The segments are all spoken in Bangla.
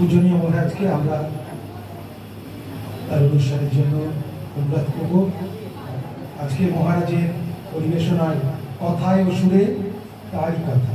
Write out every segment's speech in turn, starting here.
পূজনীয় মহারাজকে আমরা তার অনুষ্ঠানের জন্য অনুরোধ করব। আজকে মহারাজের পরিবেশনায় কথায় ও সুরে তারই কথা।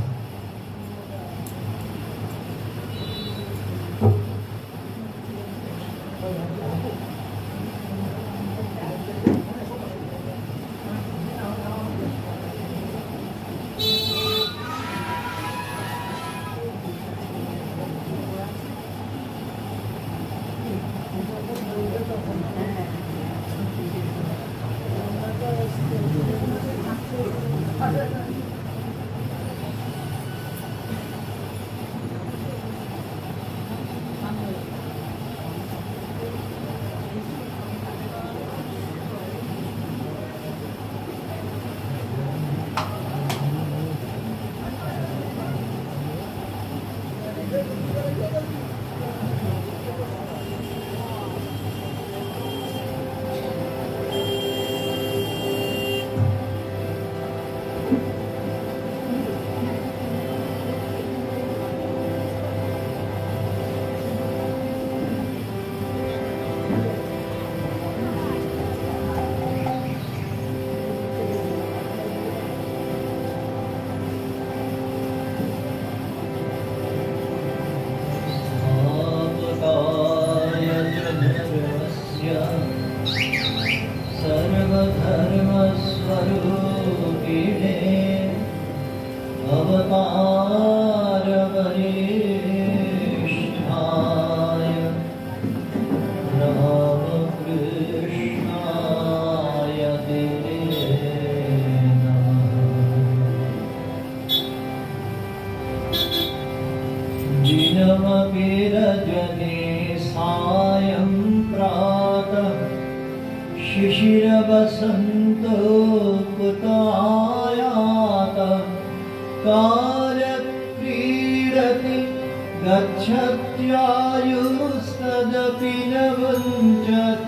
गच्छत्यायुस्तदपि न वञ्चत्याशावायु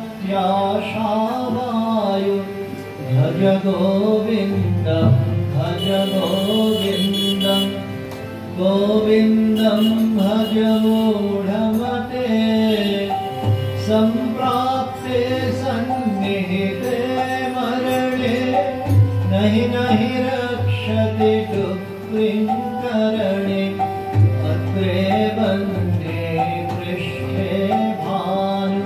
भज गोविन्दं गोविन्दं भज मूढमते सम्प्राप्ते सन्निहिते मरणे नहि नहि रक्षति दुःखिङ्करणे अत्रे वन्दे पृष्ठे भानु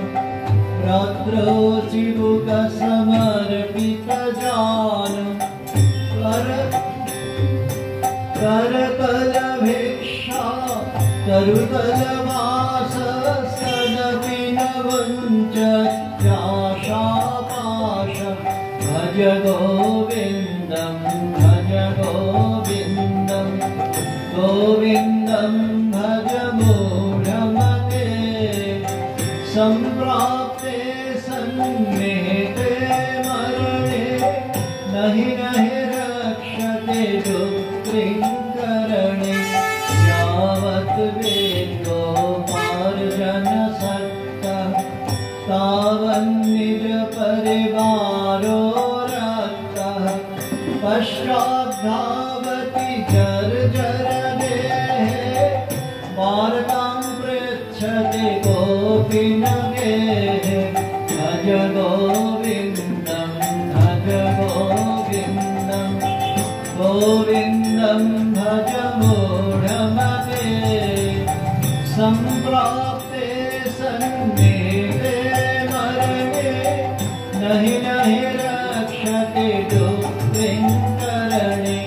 रात्रौ चिबुकसमर्पितजानु करतलभिक्षा तरुतलवासस्तदपि न वञ्चत्याशापाश भज गोविन्दं गोविन्दं भज मूढमते सम्प्राप्ते सन्निहिते मरणे नहि नहि रक्षते दुःखिङ्करणे यावत् वेदोपार्जनसक्तः तावन्निज परिवारो रक्तः पश्चाद्धावति जर्जरदेहे वार्तां पृच्छति कोऽपि न गेहे भज गोविन्दं भज मूढमते सम्प्राप्ते सन्निहिते मरणे नहि नहि रक्षति दुःखिङ्करणे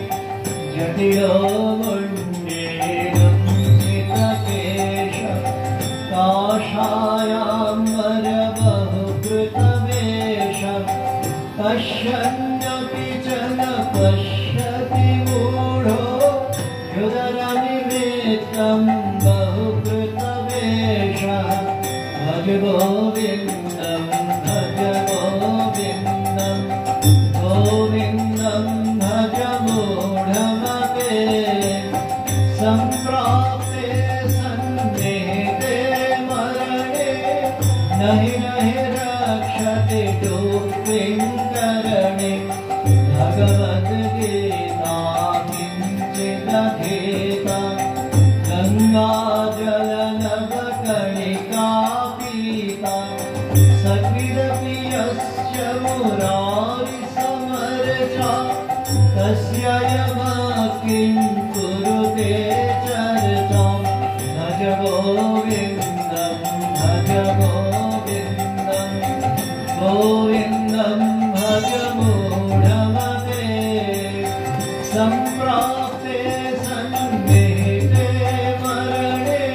जटिलो मुण्डेनं चितकेश काषायाम्बरबहुकृतवेष पश्यन्नपि च न पश्यति मूढो युधरनिमित्तं बहुकृतवेषः भज गोविन्दं भज मूढमते सम्प्राप्ते सन्निहिते मरणे नहि नहि रक्षति दुःखिङ्करणे भगवद्गीता किञ्चिदधीता गङ्गाजलनवकण्डे सखिरपि यस्य मुरारिसमरजा तस्य यमः किं कुरुते चर्चां भज गोविन्दं भज गोविन्दं गोविन्दं भज मूढमते सम्प्राप्ते सन्निहिते मरणे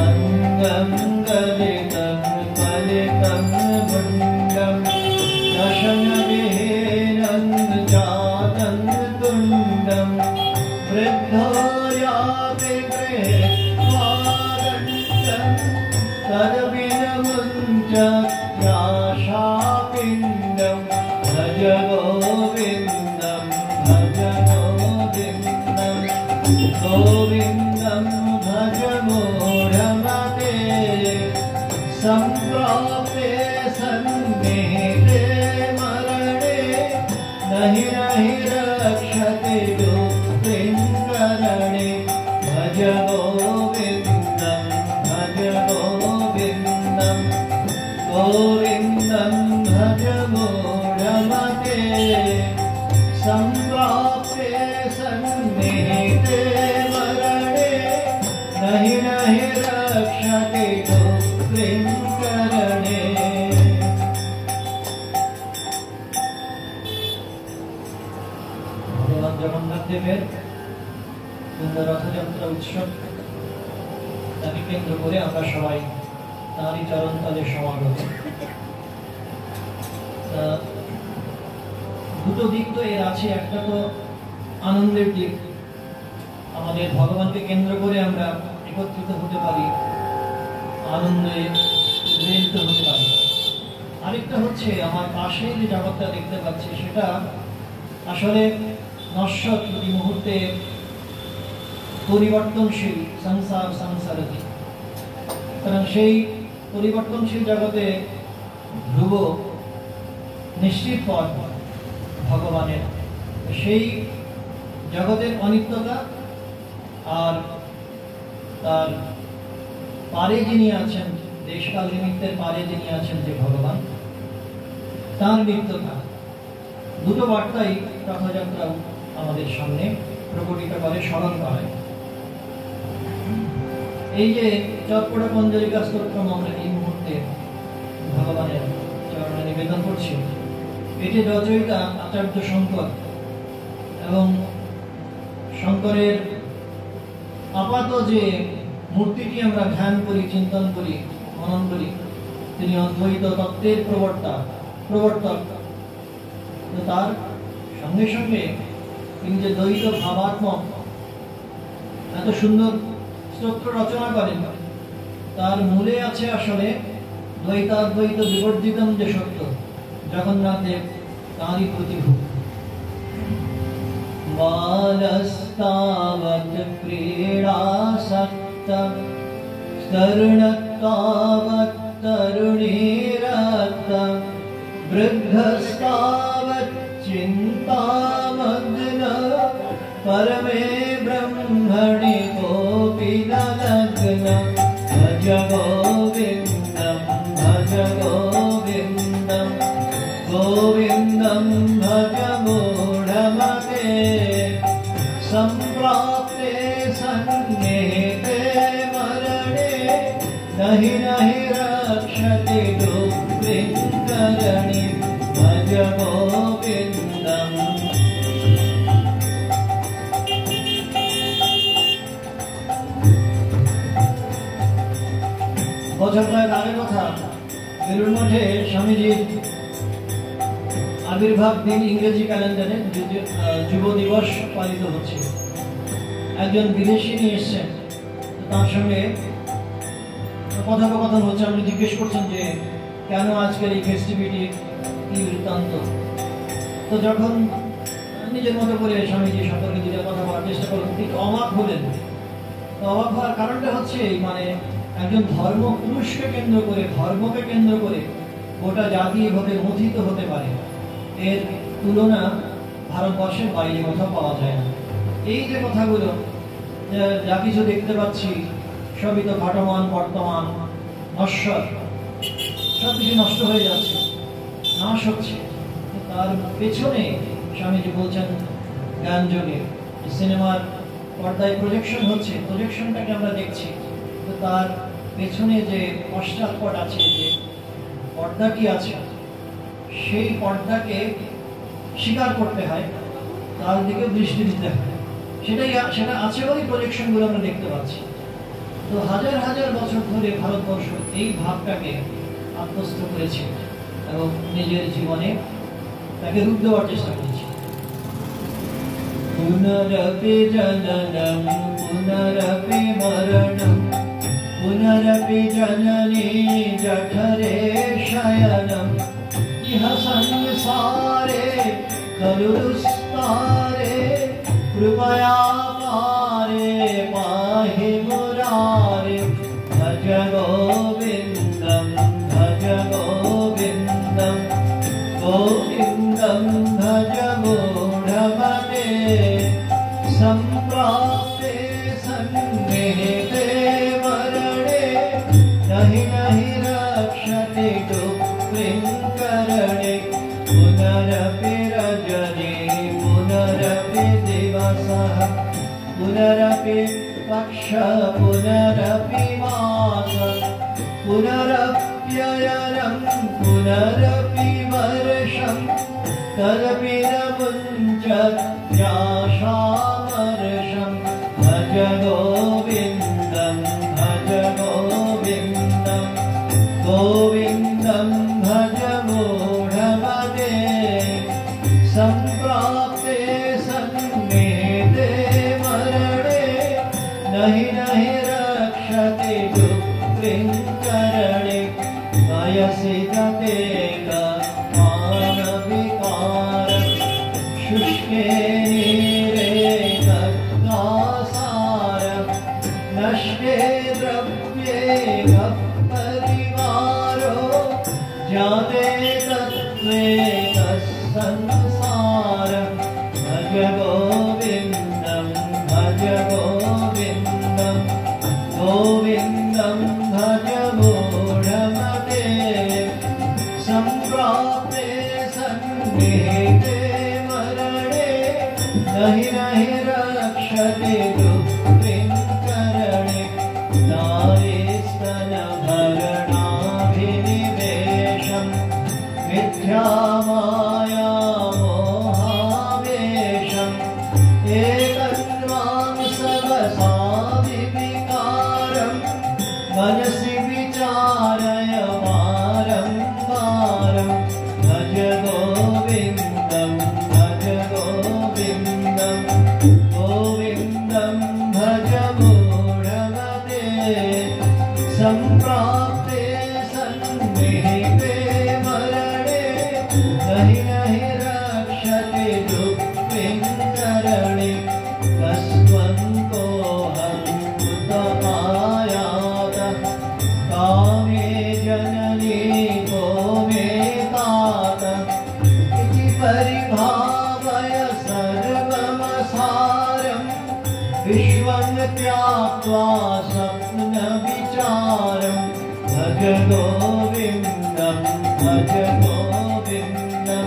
अङ्गं गलितं कलितं मुण्डं दशनविहीनं जातं तुण्डं वृद्धो याति गृहीत्वा दण्डं तदभिनमुञ्चत्याशापिण्डं भज गोविन्दं भज गोविन्दं गोविन्दं भज मूढमते सम्प्राप्ते सन्निहिते मरणे नहि नहि रक्षते दुःखिं करणे भज गोविन्दं भज गोविन्दं गोविन्दं भज मूढमते सम्प्राप्ते सन्निहिते मरणे नहि नहि रक्षते दुःखिं करणे ভগবান জগন্নাথ দেবের রথযাত্রা উৎসব তাকে কেন্দ্র করে আমরা সবাই তাঁরই চরণ তলে সমাগত। দুটো দিক তো এর আছে, একটা তো আনন্দের দিক, আমাদের ভগবানকে কেন্দ্র করে আমরা একত্রিত হতে পারি, আনন্দে মিলিত হতে পারি। আরেকটা হচ্ছে আমার পাশে যে জগৎটা দেখতে পাচ্ছি সেটা আসলে নশ্বর, প্রতি মুহূর্তে পরিবর্তনশীল সংসারী। কারণ সেই পরিবর্তনশীল জগতে ধ্রুব নিশ্চিত পথ ভগবানের, সেই জগতের অনিত্যতা আর তার পারে যিনি আছেন, দেশকাল নিমিত্তের পারে যিনি আছেন যে ভগবান, তার নিত্যতা, দুটো বার্তাই রথযাত্রা আমাদের সামনে প্রকটিত করে, স্মরণ করায়। এই যে চটপটা পঞ্জরিকা স্তোত্রম আমরা এই মুহূর্তে ভগবানের চরণে নিবেদন করছি, এটি রচয়িতা আচার্য শঙ্কর, এবং শঙ্করের আপাত যে মূর্তিটি আমরা ধ্যান করি, চিন্তন করি, মনন করি, তিনি অদ্বৈত তত্ত্বের প্রবর্তক। তার সঙ্গে সঙ্গে তিনি যে দ্বৈত ভাবাত্মক এত সুন্দর স্তোত্র রচনা করেন, তার মূলে আছে আসলে দ্বৈতাদ্বৈত বিবর্জিতম যে সত্য, জগন্নাথ দেব তাঁরই প্রতিভূ। বালস্তাবৎ ক্রীড়াসক্ত তরুণত্বাবৎ তরুণীরক্ত বৃদ্ধস্তাবৎ চিন্তামগ্ন परमे ब्रह्मणि कोऽपि न लग्न भज गोविन्दं भज गोविन्दं गोविन्दं भज मूढमते सम्प्राप्ते सन्निहिते मरणे नहि नहि रक्षति दुःखिं करणे भज गोविन्दम्। বছর কয়েক আগের কথা, বেলুড় মঠে স্বামীজির আবির্ভাব দিন ইংরেজি ক্যালেন্ডারে যুব দিবস পালিত হচ্ছে। একজন বিদেশি নিয়ে এসছেন, তার সঙ্গে কথোপকথন হচ্ছে। আপনি জিজ্ঞেস করছেন যে কেন আজকের এই ফেস্টিভিটি, কি বৃত্তান্ত। তো যখন নিজের মতো করে স্বামীজি সম্পর্কে দুটো কথা বলার চেষ্টা করলেন, ঠিক অবাক হলেন। তো অবাক হওয়ার কারণটা হচ্ছে মানে একজন ধর্ম পুরুষকে কেন্দ্র করে, ধর্মকে কেন্দ্র করে গোটা জাতি এভাবে মথিত হতে পারে, এর তুলনা ভারতবর্ষের বাইরে কোথাও পাওয়া যায় না। এই যে কথাগুলো, যা কিছু দেখতে পাচ্ছি সবই তো ঘটমান বর্তমান নশ্বর, সবকিছু নষ্ট হয়ে যাচ্ছে, নাশ হচ্ছে। তার পেছনে স্বামীজি বলছেন জ্ঞান যোগে সিনেমার পর্দায় প্রজেকশন হচ্ছে, প্রজেকশনটাকে আমরা দেখছি, তো তার পেছনে যে পশ্চাৎপট আছে, যে পর্দাটি আছে, সেই পর্দাকে স্বীকার করতে হয়, তার দিকে দৃষ্টি দিতে হয়। সেটা আছে বলেই প্রজেকশনগুলো আমরা দেখতে পাচ্ছি। তো হাজার হাজার বছর ধরে ভারতবর্ষ এই ভাবটাকে আত্মস্থ করেছে এবং নিজের জীবনে তাকে রূপ দেওয়ার চেষ্টা করেছে। পুনরপি জননম পুনরপি মরণম পুনরপি জননী জঠরে শয়নম ইহ সংসারে খলু দুস্তারে कृपया पारे पाहि मुरारे भज गोविन्दं भज गोविन्दं गोविन्दं भज मूढमते सम्प्राप्ते सन्निहिते मरणे नहि नहि रक्षति दुःखिं करणे पुनरपि रजनी पुनरपि दिवसः पुनरपि पक्ष पुनरपि मास पुनरप्ययनं पुनरपि वर्षं तदपि न मुञ्चत्याशामर्षं भज गोविन्दं भज गोविन्दं गोविन्दं भज मूढमते सम्प्राप्ते सन्निहिते मरणे नहि नहि रक्षति दुःखिं करणे वयसि गते मानविकार शुष्के नीरे गङ्गासार नष्टे द्रव्ये परिवारो जाते तत्त्वे संसार भज गोविन्दं भज गोविन्दं गोविन्दं भज मूढमते सम्प्राप्ते सन्निहिते मरणे नहि नहि रक्षति दुःखिं करणे नारीस्तनभरणाभिनिवेशं मिथ्यामाया मोहावेशम् एकन्वांसवसाविकारं मनसि विचारय बारम्बारं भज गोविन्दं भज गोविन्दं गोविन्दं भज मूढमते सम्प्राप्ते सन्निहिते मरणे नहि नहि रक्षति दुःखिं करणे वस्त्वन्तोऽहं कृतमायात कामे जननी को मे तात इति परिभावय सर्वमसारं विश्वं त्याक्त्वा स्वप्नविचारं भज गोविन्दं भज गोविन्दं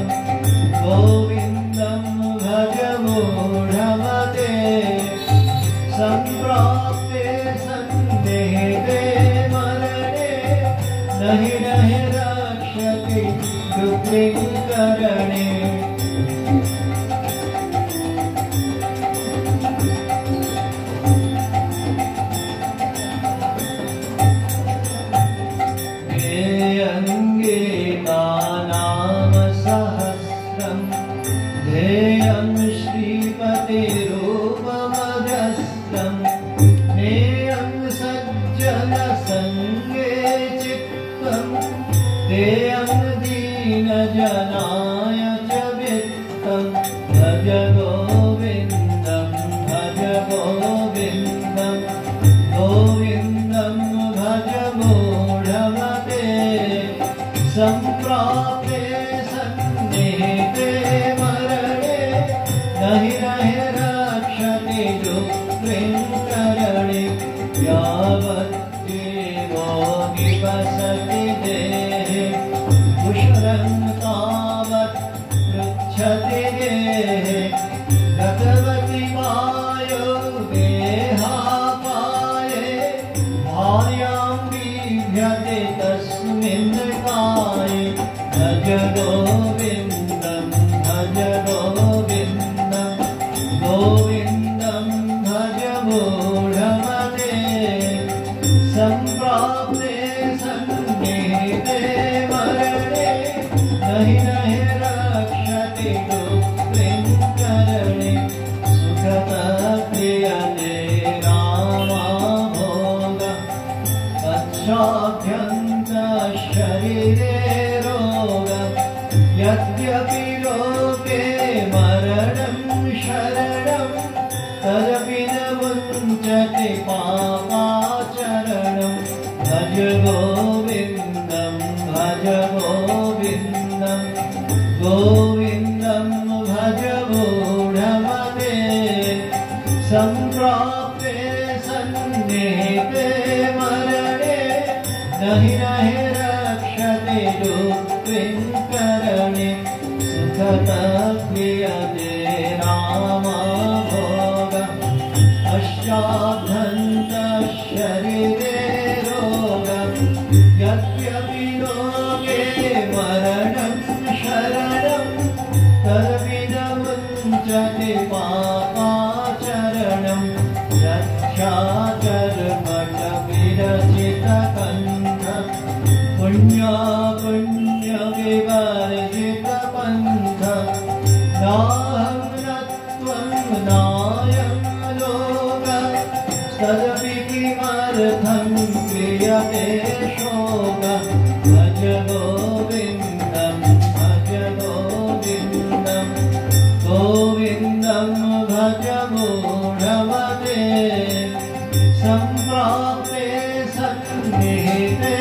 गोविन्दं भज मूढमते सम्प्राप्ते सन्निहिते मरणे नहि नहि रक्षति दुःखिं करणे नाम सहस्रं ध्येयं श्रीपतिरूपमजस्रं ज्ञेयं सज्जनसङ्गे चित्तं देयं दीनजनाय च वित्तं भज गोविन्दं भज गोविन्दं गोविन्दं भज मूढमते सम्प्राप्ते सन्निहिते मरणे नहि नहि रक्षति दुःखिं करणे यावत् जीवो निवसति देहे कुशलं तावत् पृच्छति गेहे गतवति वायो देहापाये भार्यां बिभ्यते तस्मिन् काये भज गोविन्दं भज गोविन्दं गोविन्दं भज मूढमते सम्प्राप्ते सन्निहिते मरणे नहि नहि रक्षति दुःखं करणे सुखतः प्रियते रामा भोग पश्चाभ्यन्तः शरीरे रोग यद्यपि लोके मरणं शरणं तदपि न मुञ्चति पापाचरणं भज गोविन्दं भज गोविन्दं गोविन्दं भज मूढमते सम्प्राप्ते सन्निहिते मरणे नहि नहि रक्षते दुःखं करणे सुखतः प्रियते रामा भोग पश्चाभ्यन्तः शरीरे रोग यद्यपि लोके मरणं शरणं तदपि न मुञ्चति पापाचरणं रक्षाचर्मटविरचितकण्ठ पुण्या पुण्यविवर्जितपन्थ नाहं न त्वं नायं लोक तदपि किमर्थं क्रियते शोक भज गोविन्दं भज गोविन्दं गोविन्दं भज मूढमते सम्प्राप्ते सन्निहिते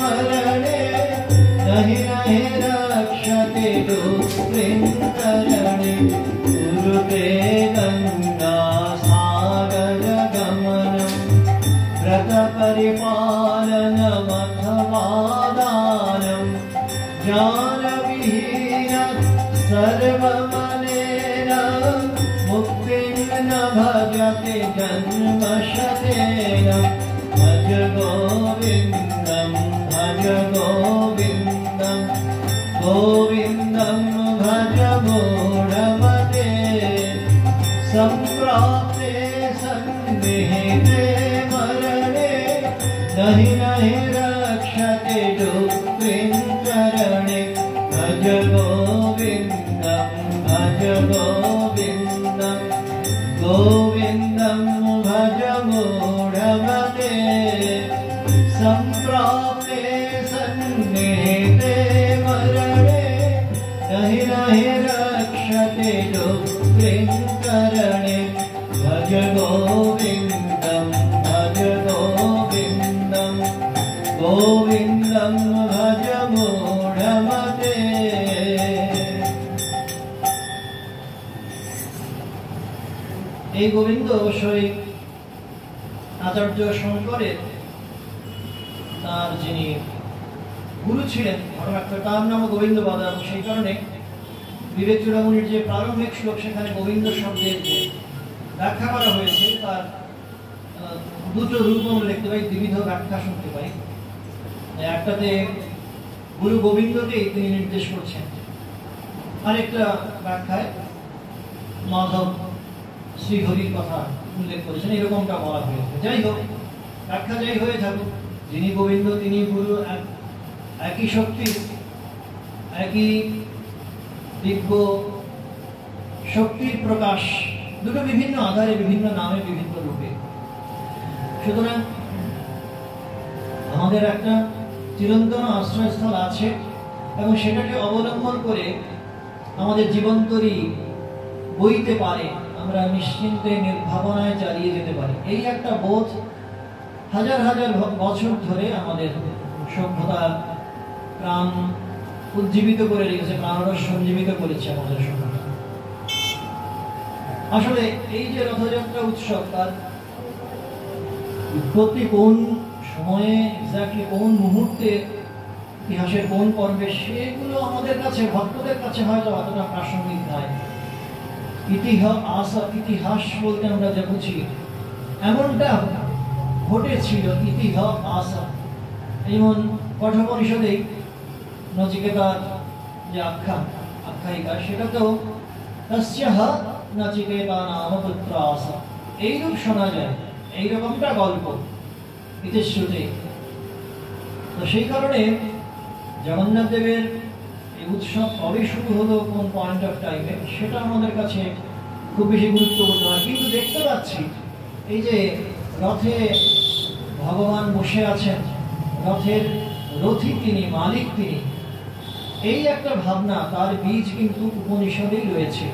मरणे नहि नहि रक्षते दुःखं करणे कुरुते गङ्गासागरगमनं व्रतपरिपालनमथवा दानं ज्ञानविहीन सर्वमनेन मुक्तिं न भजते जन्मशतेन भज गोविन्दं भज गोविन्दं गोविन्दं भज मूढमते सम्प्राप्ते सन्निहिते मरणे नहि नहि रक्षते दुःखं करणे भज गोविन्दं भज गोविन्दं गोविन्दं भज मूढमते सम्प्राप्ते सन्निहिते मरणे नहि नहि रक्षते दुःखं करणे भज गोविन्दं भज गोविन्दं गोविन्दं भज मूढमते এই গোবিন্দ অবশ্যই আচার্য শঙ্করের তার যিনি গুরু ছিলেন তার নাম গোবিন্দ বাদা এবং সেই কারণে বিবেক চূড়ামণির যে প্রারম্ভিক শ্লোক সেখানে গোবিন্দ শব্দের যে ব্যাখ্যা করা হয়েছে তার দুটো রূপ আমরা দেখতে পাই, দ্বিবিধ ব্যাখ্যা শুনতে পাই। একটাতে গুরু গোবিন্দকেই তিনি নির্দেশ করছেন, আরেকটা ব্যাখ্যায় মাধব শ্রীহরির কথা উল্লেখ করেছেন, এরকমটা বলা হয়েছে। যাই হোক, ব্যাখ্যা যাই হয়ে থাকুক, যিনি গোবিন্দ তিনি গুরু, একই শক্তি, একই দিব্য শক্তির প্রকাশ, দুটো বিভিন্ন আধারে, বিভিন্ন নামে, বিভিন্ন রূপে। সুতরাং আমাদের একটা চিরন্তন আশ্রয়স্থল আছে এবং সেটাকে অবলম্বন করে আমাদের জীবনতরী বইতে পারে, আমরা নিশ্চিন্তে নির্ভাবনায় চালিয়ে যেতে পারি। এই একটা বোধ হাজার হাজার বছর ধরে আমাদের সভ্যতা প্রাণ উজ্জীবিত করে রেখেছে, প্রাণরস সঞ্জীবিত করেছে আমাদের সভ্যতা। আসলে এই যে রথযাত্রা উৎসব, তার উৎপত্তি কোন সময়ে, এক্স্যাক্টলি কোন মুহূর্তে, ইতিহাসের কোন পর্বে, সেগুলো আমাদের কাছে, ভক্তদের কাছে হয়তো অতটা প্রাসঙ্গিক নয়। ইতিহাস বলতে আমরা যা বুঝি, এমনটা ঘটেছিল ইতিহাস। যেমন কঠোপনিষদেই নচিকেতার যে আখ্যায়িকা, সেটা তো তস্যঃ নচিকেতা নাম পুত্র আস, এইরূপ শোনা যায়, এইরকমটা গল্প ইতিশ্রুতে। তো সেই কারণে জগন্নাথ দেবের এই উৎসব কবে শুরু হলো, কোন পয়েন্ট অফ টাইমে, সেটা আমাদের কাছে খুব বেশি গুরুত্বপূর্ণ নয়। কিন্তু দেখতে পাচ্ছি এই যে রথে ভগবান বসে আছেন, রথের রথী তিনি, মালিক তিনি, এই একটা ভাবনা, তার বীজ কিন্তু উপনিষদেই রয়েছে।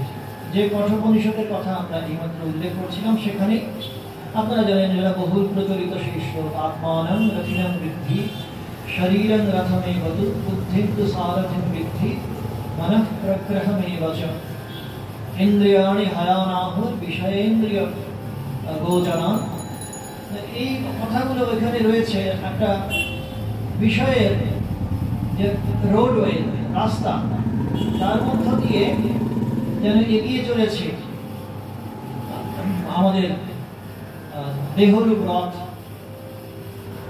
যে কঠোপনিষদের কথা আমরা এইমাত্র উল্লেখ করছিলাম, সেখানে আপনারা জানেন যারা বহুল প্রচলিত সেই শ্লোক, আত্মানং রথিনং বৃদ্ধি শরীরং রথমেব তু বুদ্ধিং তু সারথিং বৃদ্ধি মনঃ প্রগ্রহমেব চ ইন্দ্রিয়াণি হয়ানাহুর বিষয়েন্দ্রিয় গোচরান। এই কথাগুলো এখানে রয়েছে একটা বিষয়ের যে রোডওয়ে, রাস্তা, তার মধ্য দিয়ে যেন এগিয়ে চলেছে আমাদের দেহরূপ রথ।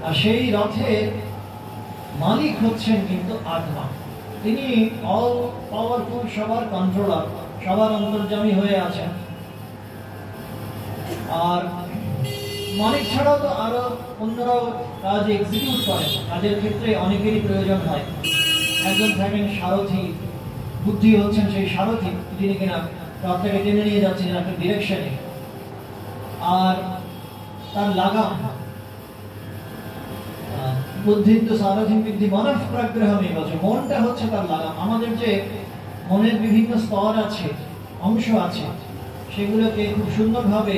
আর সেই রথের মালিক হচ্ছেন কিন্তু আত্মা। তিনি অল পাওয়ারফুল, সবার কন্ট্রোলার, সবার অন্তর্যামী হয়ে আছেন। আর মালিক ছাড়াও তো আরো অন্যরাও কাজ এক্সিকিউট করেন। কাজের ক্ষেত্রে অনেকেরই প্রয়োজন হয়। একজন থাকেন সারথি, বুদ্ধি হচ্ছেন সেই সারথি, যিনি কিনা রথটাকে টেনে নিয়ে যাচ্ছেন একটা ডিরেকশনে। আর তার লাগাম, বুদ্ধি তো সারথি বৃদ্ধি মনঃ প্রগ্রহমেব চ, মনটা হচ্ছে তার লাগাম। আমাদের যে মনের বিভিন্ন স্তর আছে, অংশ আছে, সেগুলোকে খুব সুন্দরভাবে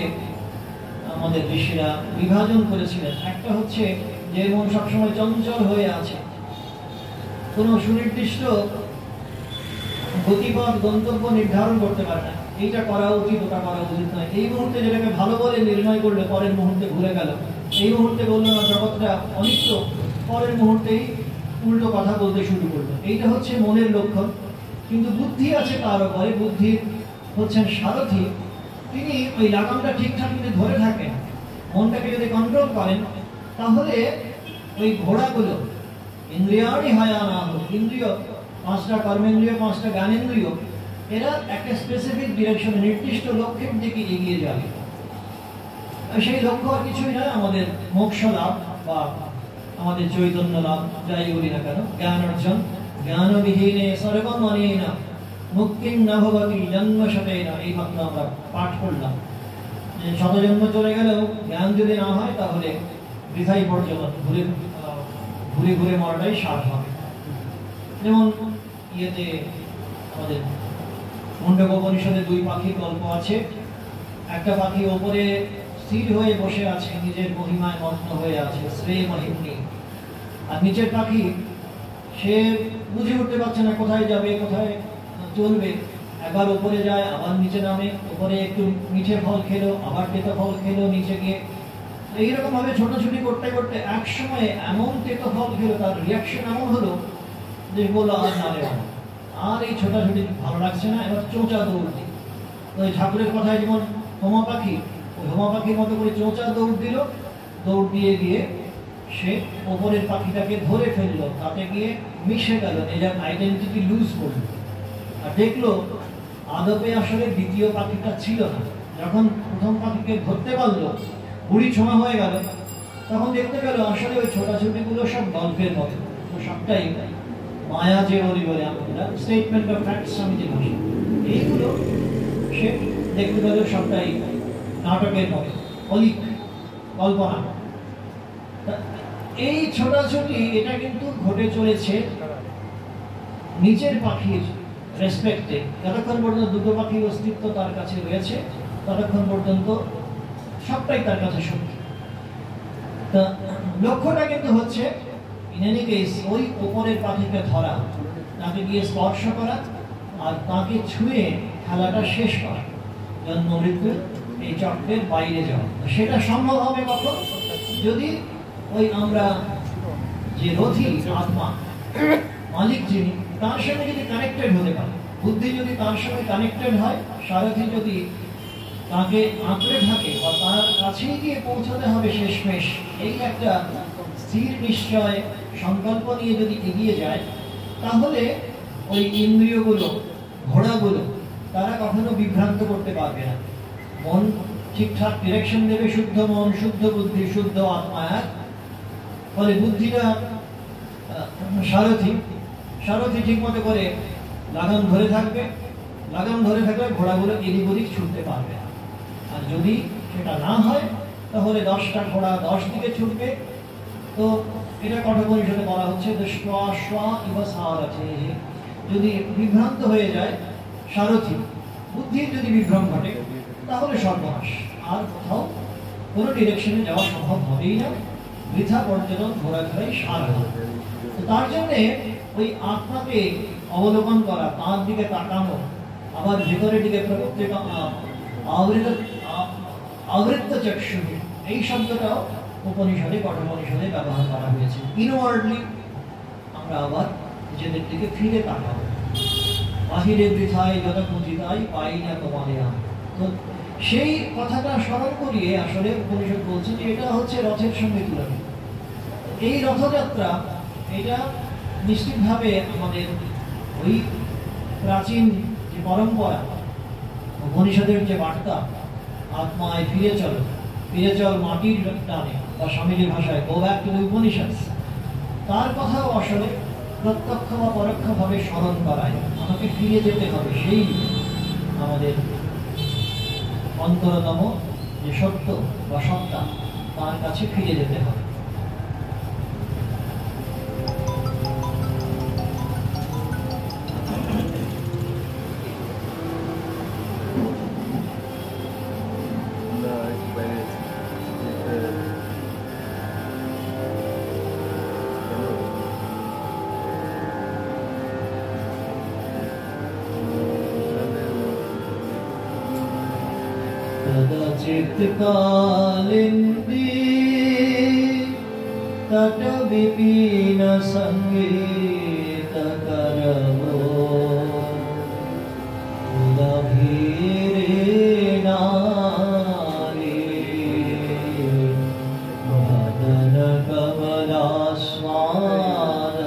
আমাদের ঋষিরা বিভাজন করেছিলেন। একটা হচ্ছে যে মন সবসময় চঞ্চল হয়ে আছে, কোনো সুনির্দিষ্ট গতিপথ, গন্তব্য নির্ধারণ করতে পারে না, এইটা করা উচিত, ওটা করা উচিত নয়। এই মুহূর্তে যেটাকে ভালো বলে নির্ণয় করলে পরের মুহূর্তে ভুলে গেল, এই মুহূর্তে বললো না জগৎটা অনিত্য, পরের মুহূর্তেই উল্টো কথা বলতে শুরু করলো। এইটা হচ্ছে মনের লক্ষণ। কিন্তু বুদ্ধি আছে তার উপরে, বুদ্ধির হচ্ছেন সারথি। তিনি ওই লাগামটা ঠিকঠাক যদি ধরে থাকেন, মনটাকে যদি কন্ট্রোল করেন, তাহলে ওই ঘোড়াগুলো ইন্দ্রিয়াণি হয়ানাহুর, ইন্দ্রিয় পাঁচটা, কর্মেন্দ্রিয় পাঁচটা, জ্ঞানেন্দ্রিয়, এরা একটা স্পেসিফিক ডিরেকশনে, নির্দিষ্ট লক্ষ্যের দিকে এগিয়ে যাবে। সেই লক্ষ্য আর কিছুই নয় আমাদের মোক্ষ লাভ বা আমাদের চৈতন্য লাভ, যাই বলি না কেন, জ্ঞান অর্জন। জ্ঞানবিহীনে সর্বমনেনা মুক্তিং ন ভবতি জন্মশতেনা, এই মাত্র আমরা পাঠ করলাম যে শতজন্ম চলে গেলেও জ্ঞান যদি না হয়, তাহলে বৃথাই পর্যন্ত ঘুরে ঘুরে মরাটাই সার হবে। যেমন ইয়েতে আমাদের মুন্ডকোপনিষদে দুই পাখির গল্প আছে। একটা পাখি ওপরে স্থির হয়ে বসে আছে, নিজের মহিমায় মগ্ন হয়ে আছে, শ্রেয় মহিমনি। আর নিচের পাখি, সে বুঝে উঠতে পারছে না কোথায় যাবে, কোথায় চলবে। একবার উপরে যায়, আবার নিচে নামে, উপরে একটু মিঠে ফল খেলো, আবার তেতো ফল খেলো নিচে গিয়ে। এইরকম ভাবে ছোটাছুটি করতে করতে এক সময় এমন তেতো ফল খেলো, তার রিয়াকশন এমন হলো যে বললো আর না রে, আর এই ছোটাছুটি ভালো লাগছে না, এবার চোঁচা দৌড় দিই। ওই ঠাকুরের কথায় যেমন হোমা পাখি, ওই হোমা পাখির মতো করে চোঁচা দৌড় দিল। দৌড় দিয়ে গিয়ে সে ওপরের পাখিটাকে ধরে ফেললো, তাতে গিয়ে মিশে গেল, নিজের আইডেন্টিটি লুজ করলো। আর দেখলো আদপে আসলে দ্বিতীয় পাখিটা ছিল না। যখন প্রথম পাখিকে ধরতে পারলো, বুড়ি ছোঁয়া হয়ে গেল, তখন দেখতে পেল আসলে ওই ছোটাছুটিগুলো সব গল্পের মতো, তো সবটাই মায়া যে বলে আমরা, স্টেটমেন্ট অফ ফ্যাক্টস আমি যে ভাষা, এইগুলো সে দেখতে পেল সবটাই নাটকের মতো, অলিক কল্পনা। এই ছোটাছুটি এটা কিন্তু ঘটে চলেছে নিচের পাখির রেসপেক্টে। যতক্ষণ পর্যন্ত দুটো পাখির অস্তিত্ব তার কাছে রয়েছে, ততক্ষণ পর্যন্ত সবটাই তার কাছে সত্যি। তা লক্ষ্যটা কিন্তু হচ্ছে ইন এনি কেস ওই উপরের পাখিকে ধরা, তাকে গিয়ে স্পর্শ করা, আর তাকে ছুঁয়ে খেলাটা শেষ করা। জন্ম মৃত্যু এই চক্রের বাইরে যাওয়া। সেটা সম্ভব হবে কখন? যদি ওই আমরা যে রথী আত্মা, মালিক যিনি, তার সঙ্গে যদি কানেক্টেড হতে পারে, বুদ্ধি যদি তার সঙ্গে কানেক্টেড হয়, সারথি যদি তাকে আঁকড়ে থাকে বা তার কাছেই গিয়ে পৌঁছাতে হবে শেষমেশ, এই একটা স্থির নিশ্চয় সংকল্প নিয়ে যদি এগিয়ে যায়, তাহলে ওই ইন্দ্রিয়গুলো, ঘোড়াগুলো, তারা কখনো বিভ্রান্ত করতে পারবে না। মন ঠিকঠাক ডিরেকশন দেবে, শুদ্ধ মন, শুদ্ধ বুদ্ধি, শুদ্ধ আত্মা এক। ফলে বুদ্ধিটা সারথি ঠিক মতো করে লাগাম ধরে থাকবে, লাগাম ধরে থাকলে ঘোড়াগুলো এদিক ওদিক ছুটতে পারবে না। আর যদি সেটা না হয়, তাহলে 10টা ঘোড়া 10 দিকে ছুটবে। তো এটা কঠোপনিষদে বলা হচ্ছে যদি বিভ্রান্ত হয়ে যায় সারথি, বুদ্ধির যদি বিভ্রম ঘটে, তাহলে সর্বনাশ, আর কোথাও কোনো ডিরেকশনে যাওয়া সম্ভব হবেই না, বৃথা পর্যটন ঘোরাঘুরাই সার হবে। তো তার জন্যে ওই আত্মাকে অবলোকন করা, তার দিকে তাকানো, আবার ভেতরের দিকে প্রত্যেক আবৃত চক্ষু, এই শব্দটাও উপনিষদে, কঠোপনিষদে ব্যবহার করা হয়েছে। ইনওয়ার্ডলি আমরা আবার নিজেদের দিকে ফিরে তাকাবো। বাহিরে বৃথায় যত পুঁজিতাই পাই না তোমাদের। তো সেই কথাটা স্মরণ করিয়ে আসলে উপনিষদ বলছে যে এটা হচ্ছে রথের সঙ্গে তুলনা। এই রথযাত্রা, এটা নিশ্চিতভাবে আমাদের ওই প্রাচীন যে পরম্পরা, উপনিষদের যে বার্তা, আত্মায় ফিরে চল মাটির টানে, বা স্বামীজির ভাষায় go back to the Upanishads, তার কথাও আসলে প্রত্যক্ষ বা পরোক্ষভাবে স্মরণ করায়। আমাকে ফিরে যেতে হবে সেই আমাদের অন্তরতম যে সত্য বা সত্তা, তার কাছে ফিরে যেতে হবে। चित्तकालिन्दी तट विपिन संगीत करवो लभीरे नारी मदन कमला स्वाद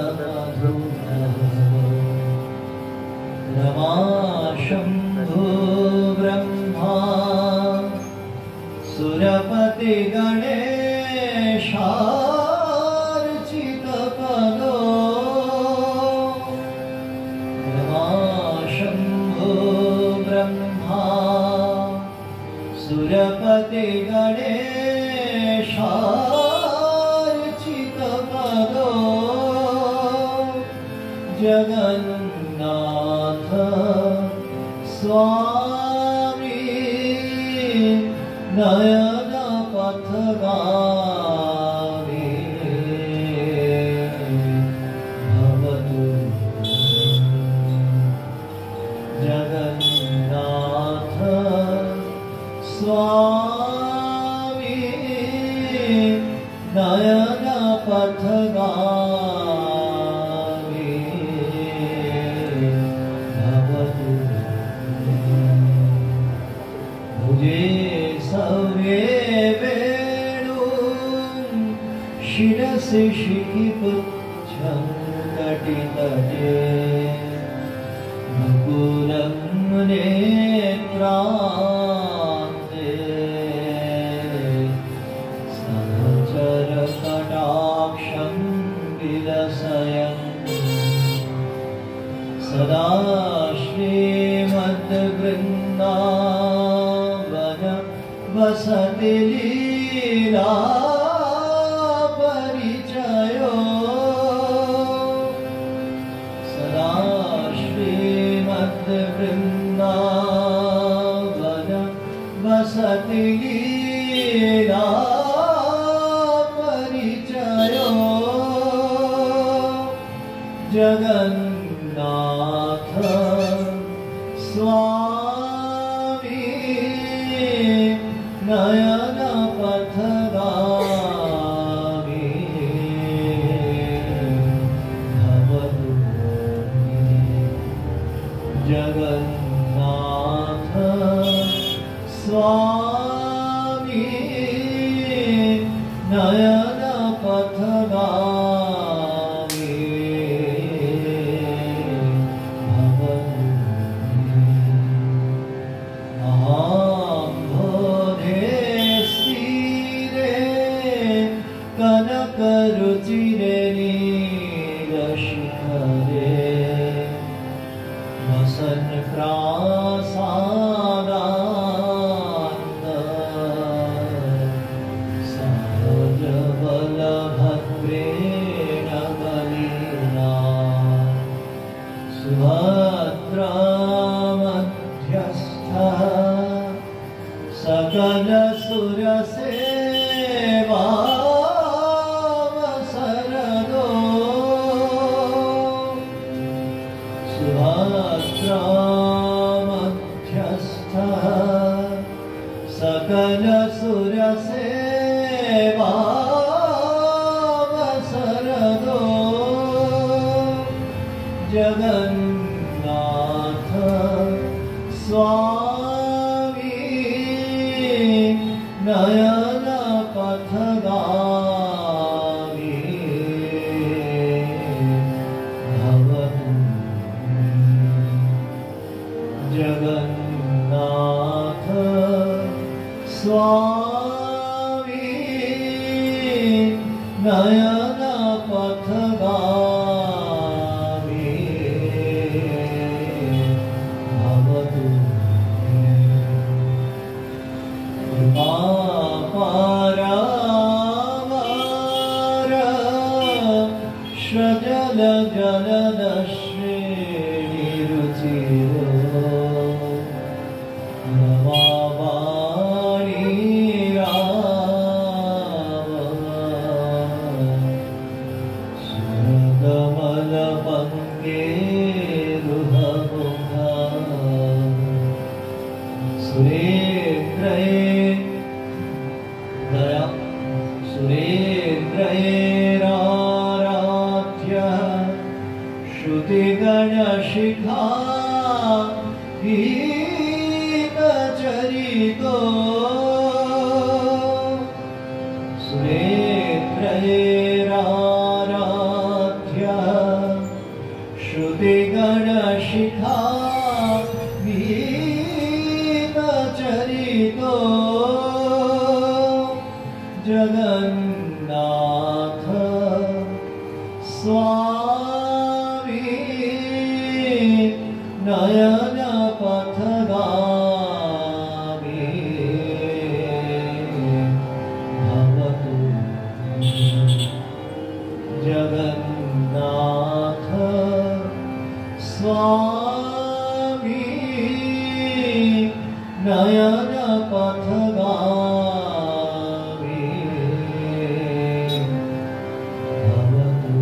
रमा शंभु ब्रह्मा सुरपति गणेशार्चित पदो रमा शंभु ब्रह्मा सुरपति गणेशार्चित पदो जगन्नाथ स्वामी नयन पथगामी भवतु जगन्नाथ स्वामी नयन पथगामी भवतु भुजे सवे वेणु शिरसि शिखिपुच्छं कटितटे मुकुरं नेत्रान्ते सहचर कटाक्षं विलसयन् सदा श्रीमद्वृन्दावन वसति लीला परिचयो सदा श्रीमद्वृन्दावन वसति लीला परिचयो जगन्नाथ स्वामी नयन पथगामी भवतु स्थिरे कनकरुचिरे नीलशिखरे वसन प्रासादान्त सहज बलभद्रेण बलिना सुभद्रा मध्यस्थः सकल सुरसेवा सरदो सुभद्रा मध्यस्थः सकल सुरसेवा सरदो जगन्नाथ स्वामी नयन पथगामी भवतु जगन्नाथ स्वामी नयन पथगामी भवतु कृपापारावार श्रजल जलद श्रेणिरुचिरो नवावाणी राव सुरदमलपङ्गेरुहमुखा सुरेन्द्रये दया सुरेन्द्रयेराराध्यः श्रुतिगणशिखा गीतचरितो सुरेन्द्रयेराराध्यः श्रुतिगणशिखा गीतचरितो जगन्नाथ स्वामी नयन पथगामी भवतु जगन्नाथ स्वामी नयन पथगामी भवतु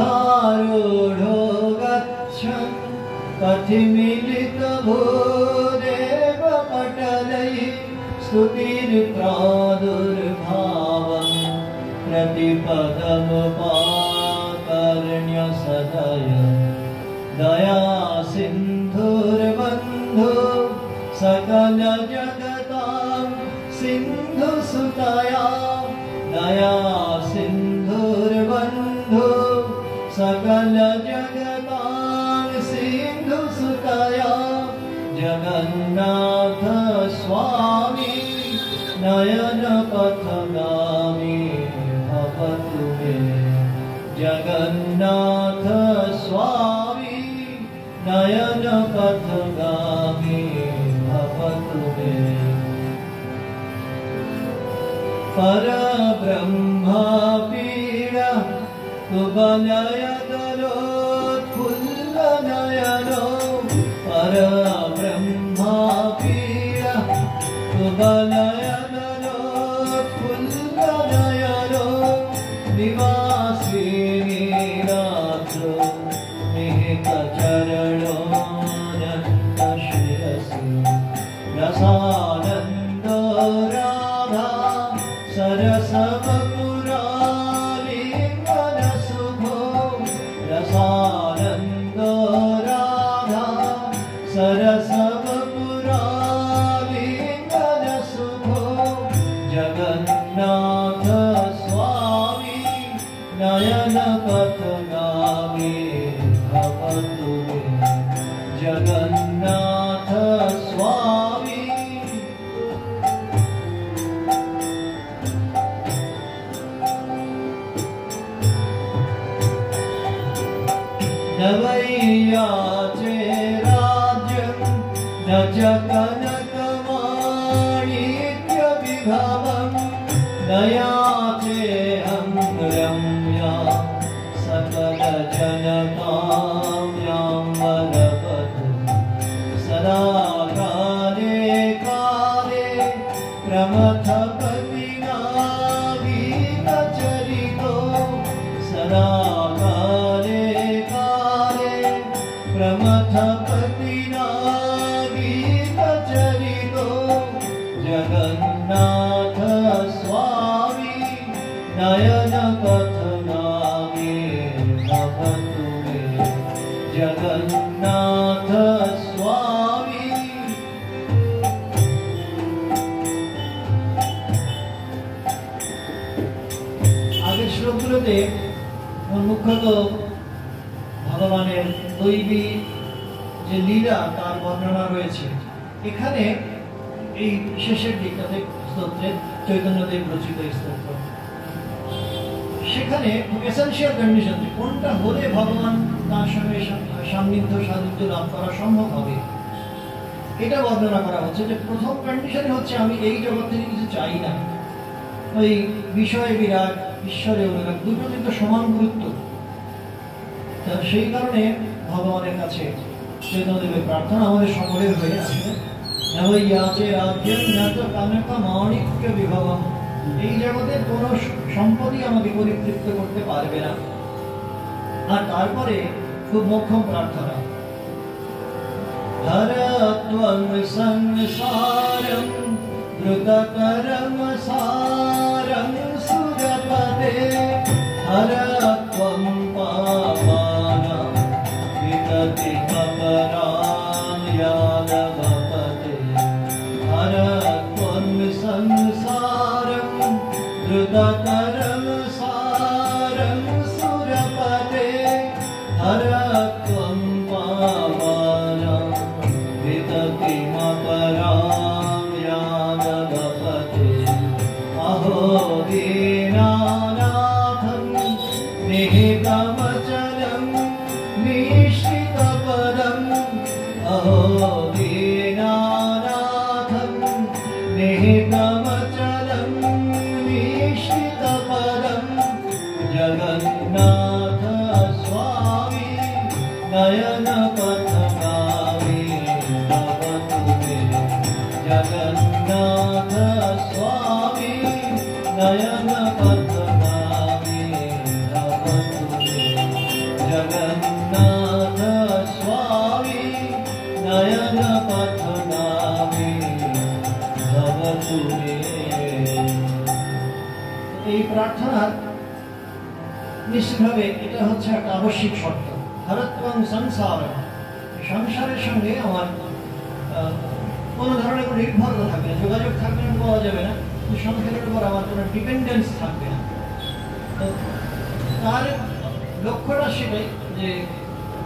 रथारूढो गच्छन् पथिमिलितभूदेव पटलैः स्तुतिर्प्रादुर्भावम् प्रतिपदमुपाकर्ण्य सदय दया सिन्धुर्बन्धु सकल जगतां सिन्धुसुतया दया सिन्धुर्बन्धु सकल जगतां सिन्धुसुतया जगन्नाथ स्वामी नयन पथगामी भवतु मे जगन्नाथ स्वामी नयन पथगामी भवतु मे परब्रह्मा पीडा कुबलयदलोत्फुल्लनयनो परब्रह्मा पीडा कुबलयदलोत्फुल्लनयनो निवासी नीलाद्रो निहितचरणो नन्तशिरसि रसानन्दो राधा सरसवपुरालिङ्गनशुभो रसानन्दो राधा सरसवपुरालिङ्गनशुभो गजकनकमाणिक्यविभवं नयाचेऽहं रम्या सकलजनकाम्यां वरपतु सदा काले काले प्रमथपतिना गीतचरितो सदा काले काले प्रमथपतिना गीतचरितो जगन्नाथ स्वामी नयनपथगामी भवतु मे जगन्नाथ स्वामी। আগের শ্লোকগুলোতে মুখ্যত ভগবানের দৈবী যে লীলা তার বর্ণনা রয়েছে। এখানে এই শেষের দিকটাতে স্তোত্রে চৈতন্যদেব রচিত স্তোত্র, সেখানে এসেনশিয়াল কন্ডিশন কোনটা হলে ভগবান তার সঙ্গে সান্নিধ্য সান্নিধ্য লাভ করা সম্ভব হবে এটা বর্ণনা করা হচ্ছে। যে প্রথম কন্ডিশন হচ্ছে আমি এই জগৎ থেকে কিছু চাই না, ওই বিষয় বিরাট ঈশ্বরে অনুরাগ দুটো কিন্তু সমান গুরুত্ব। সেই কারণে ভগবানের কাছে চৈতন্যদেবের প্রার্থনা আমাদের সকলের হয়ে আছে, মাণিক্য বিভবম, এই জগতের কোন সম্পদই আমাকে পরিতৃপ্ত করতে পারবে না। আর তারপরে খুব মোক্ষম প্রার্থনা, হরত্বং সংসারং দ্রুততরং সারং সুরপদে হরত্বং পাপানাং বিততি কপরাং यादवपते हरत्वं संसारं द्रुततरं सारं सुरपते हरत्वं पावनं विततिमपरां यादवपते अहो दीनानाथं निहितमचलं निश्चितपदम् अहो दीनानाथं निहितमचलं निश्चितपदं जगन्नाथ स्वामी नयनपथगामी भवतु मे जगन्नाथ स्वामी नयनपथगामी भवतु मे जगन्नाथ स्वामी नयनपथगामी भवतु मे। এই প্রার্থনার নিশ্চিতভাবে এটা হচ্ছে একটা আবশ্যিক শর্ত। হরত্বং সংসারং, সংসারের সঙ্গে আমার কোনো ধরনের কোনো নির্ভরতা থাকবে না, যোগাযোগ থাকবে না বলা যাবে না, সংসারের উপর আমার কোনো ডিপেন্ডেন্স থাকবে না। তো তার লক্ষ্যটা সেটাই যে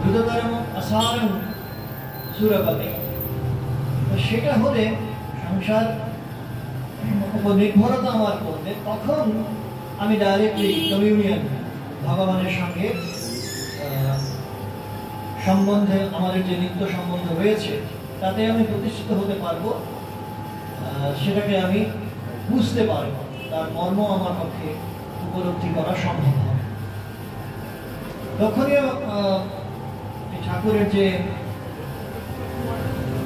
দ্রুততরম আসারং সুরপদে, সেটা হলে সংসার উপর নির্ভরতা আমার করবে, তখন আমি ডাইরেক্টলি কমিউনিয়ন ভগবানের সঙ্গে সম্বন্ধে আমাদের যে নিত্য সম্বন্ধ রয়েছে তাতে আমি প্রতিষ্ঠিত হতে পারবো, সেটাকে আমি বুঝতে পারবো, তার মর্ম আমার পক্ষে উপলব্ধি করা সম্ভব হবে। লক্ষণীয় ঠাকুরের যে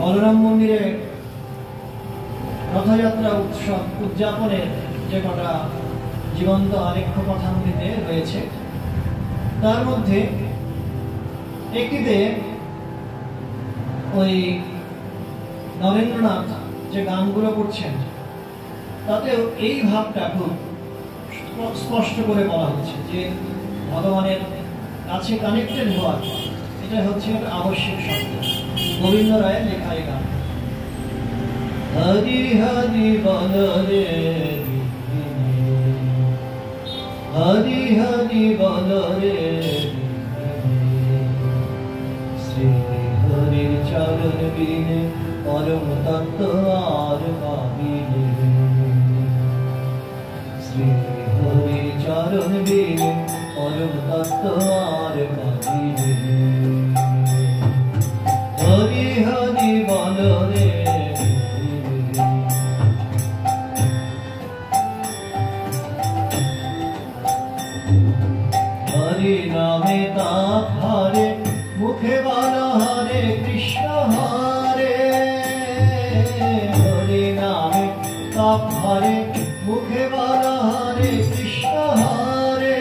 বলরাম মন্দিরে রথযাত্রা উৎসব উদযাপনের যে কটা জীবন্ত আলেখ্য কথামৃতে রয়েছে, তার মধ্যে একটিতে ওই নরেন্দ্রনাথ যে গানগুলো করছেন তাতেও এই ভাবটা খুব স্পষ্ট করে বলা হচ্ছে যে ভগবানের কাছে কানেক্টেড হওয়ার এটা হচ্ছে একটা আবশ্যক শব্দ। গোবিন্দ রায়ের লেখা এই গান, হরি হরি বল রে হরি হরি বল রে শ্রী হরির চরণ বিনে পরম তত্ত্ব আর পাবিনে, শ্রী হরির চরণ বিনে পরম তত্ত্ব আর পাবিনে। হরি হরি বল রে হরে মুখে বলা হরে কৃষ্ণ হরে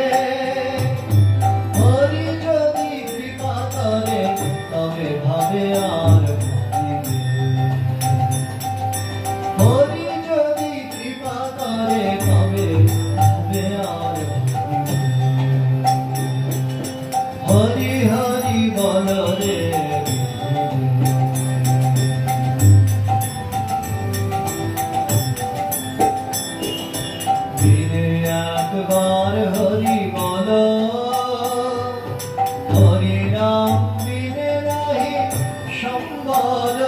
হরি যদি কৃপা করে তবে ভাবে আর হরি যদি কৃপা করে তবে ভাবে আর হরি হরি বল রে একবার হরি বল হরি নাম বিনে নাহি সম্বল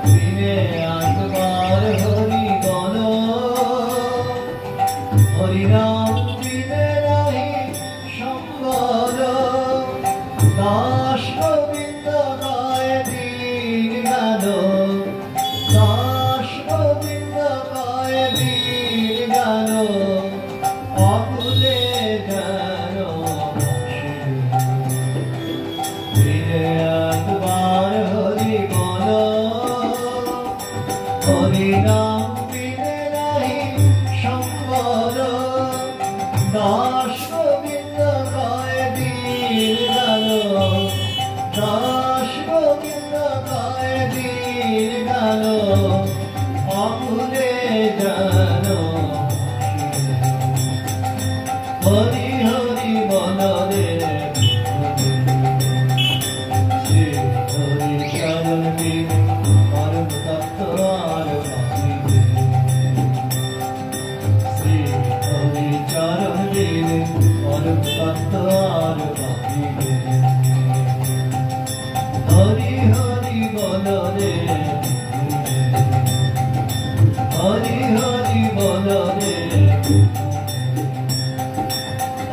বিনে একবার হরি বল হরি নাম বিনে নাহি সম্বল দাস গোবিন্দ গায় দীন গান দাস গোবিন্দ গায় দীন গান অকুলে যেন ফিরে একবার হরি বল হরি নাম বিনে নাহি সম্বল দাস গোবিন্দ গায় দীন গান দাস গোবিন্দ গায় দীন গান অকুলে যেন হরি হরি বল রে শ্রী হরি চরণ বিনে পরম তত্ত্ব আর ভাবিবে শ্রী হরি চরণ বিনে পরম তত্ত্ব আর ভাবিবে হরি হরি বল রে হরি হরি বল রে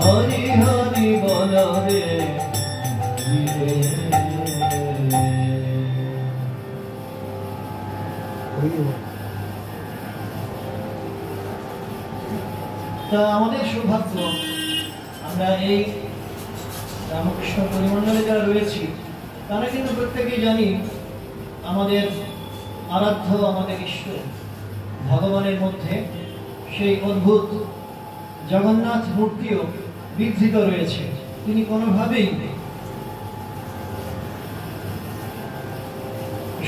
হরি হরি বল রে তা আমাদের সৌভাগ্য আমরা এই রামকৃষ্ণ পরিমণ্ডলে যারা রয়েছি তারা কিন্তু প্রত্যেকেই জানি আমাদের আরাধ্য আমাদের ঈশ্বর ভগবানের মধ্যে সেই অদ্ভুত জগন্নাথ মূর্তিও বিধৃত রয়েছে। তিনি কোনোভাবেই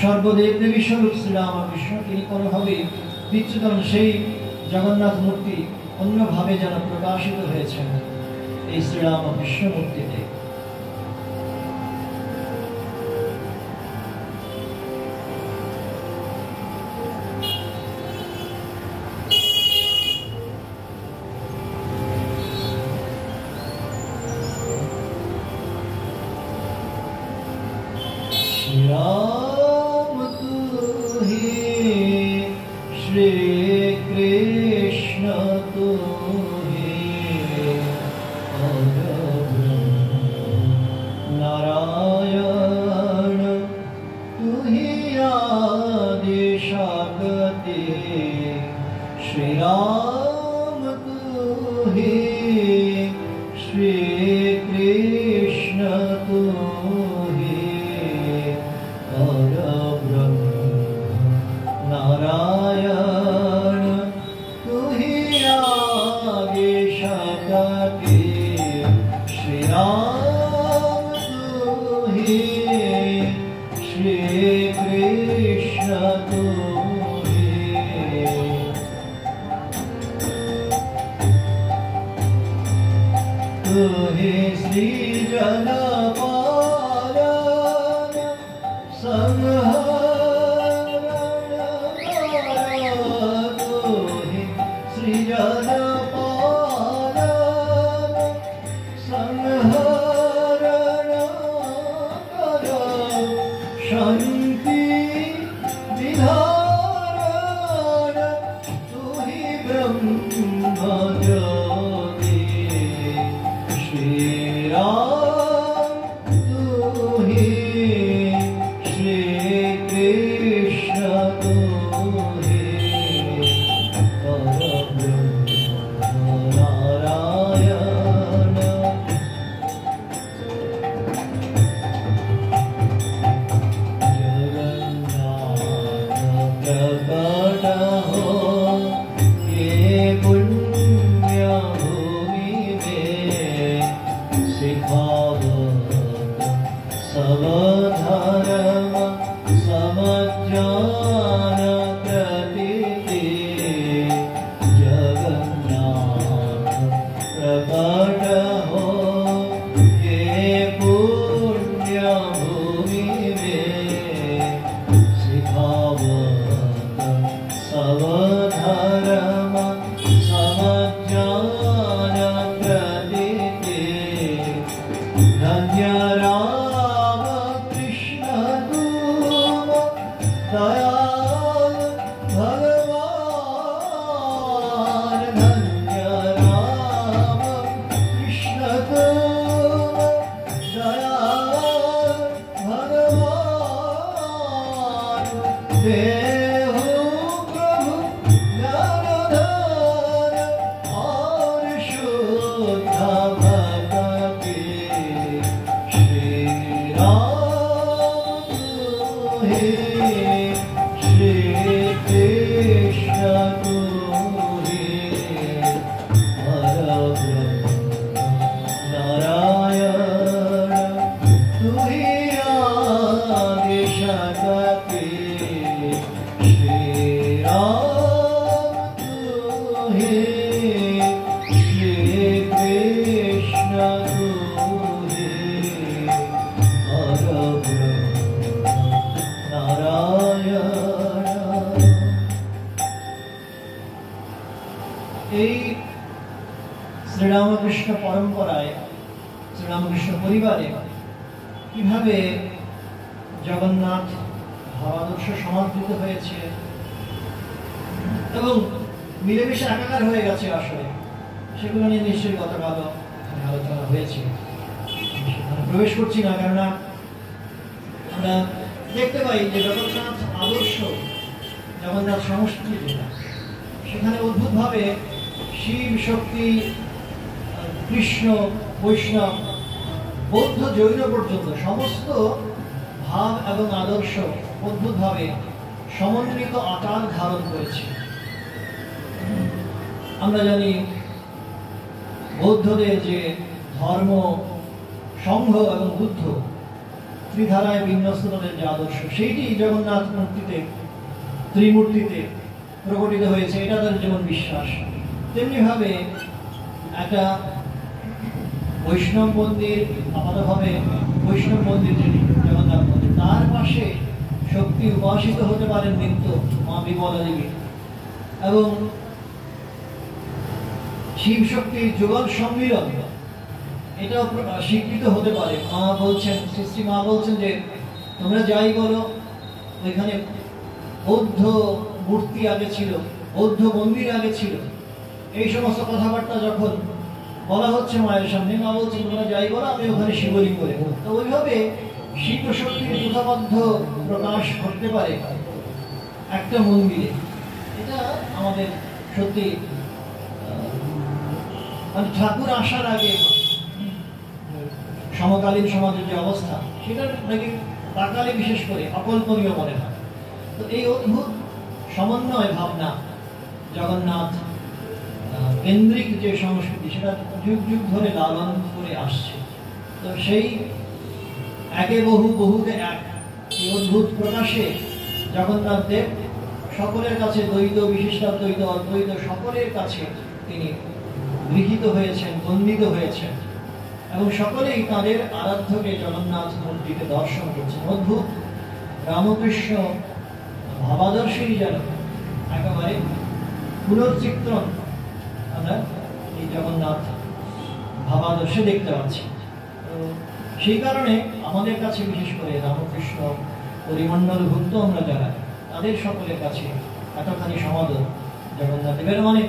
সর্বদেব দেবী স্বরূপ শ্রীরামকৃষ্ণ, তিনি কোনোভাবেই বিচ্যুত নন। সেই জগন্নাথ মূর্তি অন্যভাবে যেন প্রকাশিত হয়েছে এই শ্রীরামকৃষ্ণ মূর্তিতে। राम तू ही श्री कृष्ण तू ही नारायण तू ही आदि शक्ति श्री राम तू ही श्री कृष्ण तू नारायण तू ही आगे शक्ति श्री राम तू ही श्री कृष्ण तू ही तू ही श्री जन पालन संहार जन पालन संहरण कर शांति विधारण तू ही ब्रह्म ज्योति श्री राम अवधर्म समज्ञान प्रदीप्ते धन्य राम कृष्ण तुम दयाल भगवान धन्य राम कृष्ण तुम दयाल भगवान देहु प्रभु ज्ञानधर और शुद्ध भक्ति श्री राम हे श्री कृष्ण तू हे नारायण तू ही आदि शक्ति श्री राम तू हे श्री कृष्ण तू हे नारायण। এই শ্রীরামকৃষ্ণ পরম্পরায় শ্রীরামকৃষ্ণ পরিবারে কিভাবে জগন্নাথ ভাবাদর্শ সমাদৃত হয়েছে এবং মিলেমিশে একাকার হয়ে গেছে আসলে, সেগুলো নিয়ে নিশ্চয়ই গতকালও আলোচনা হয়েছে। সেখানে প্রবেশ করছি না, কেননা আমরা দেখতে পাই যে জগন্নাথ আদর্শ, জগন্নাথ সংস্কৃতি যেটা, সেখানে অদ্ভুতভাবে শিব, শক্তি, কৃষ্ণ, বৈষ্ণব, বৌদ্ধ, জৈন পর্যন্ত সমস্ত ভাব এবং আদর্শ অদ্ভুতভাবে সমন্বিত আকার ধারণ করেছে। আমরা জানি বৌদ্ধদের যে ধর্ম, সংঘ এবং বুদ্ধ ত্রিধারায় বিন্যস্তদের যে আদর্শ, সেইটি জগন্নাথ মূর্তিতে, ত্রিমূর্তিতে প্রকটিত হয়েছে, এটা তাদের যেমন বিশ্বাস। তেমনিভাবে একটা বৈষ্ণব মন্দির, আপাতভাবে বৈষ্ণব মন্দির যেটি জগন্নাথ মন্দির, তার পাশে শক্তি উপাসিত হতে পারেন নিত্য মা বিমলা দেবী, এবং শিব শক্তির যুগল সম্মিলন এটাও স্বীকৃত হতে পারে। মা বলছেন, শ্রী মা বলছেন যে তোমরা যাই বলো, ওইখানে বৌদ্ধ মূর্তি আগে ছিল, বৌদ্ধ মন্দির আগে ছিল, এই সমস্ত কথাবার্তা যখন বলা হচ্ছে মায়ের সামনে, মা বলছে তোমরা যাই বলো, আমি ওখানে শিবলিঙ্গ করে। তো ওইভাবে শিব শক্তির যথাবদ্ধ প্রকাশ ঘটতে পারে একটা মন্দিরে। এটা আমাদের সত্যি মানে ঠাকুর আসার আগে সমকালীন সমাজের যে অবস্থা, সেটা নাকি তাকালে বিশেষ করে অকল্পনীয় মনে হয়। তো এই অদ্ভুত সমন্বয় ভাবনা, জগন্নাথ কেন্দ্রিক যে সংস্কৃতি, সেটা যুগ যুগ ধরে লালন করে আসছে। তো সেই একে বহু, বহুতে এক, এই অদ্ভুত প্রকাশে জগন্নাথ দেব সকলের কাছে দ্বৈত, বিশিষ্টাদ্বৈত, অদ্বৈত সকলের কাছে তিনি গৃহীত হয়েছেন, বন্দিত হয়েছেন, এবং সকলেই তাদের আরাধ্যকে জগন্নাথ মূর্তিতে দর্শন করছেন। অদ্ভুত রামকৃষ্ণ ভাবাদর্শেরই যেন একেবারে পুনর্চিত্রণ আমরা এই জগন্নাথ ভাবাদর্শে দেখতে পাচ্ছি। তো সেই কারণে আমাদের কাছে বিশেষ করে রামকৃষ্ণ পরিমণ্ডলভুক্ত আমরা যারা, তাদের সকলের কাছে এতখানি সমাদর জগন্নাথ দেবের। মানে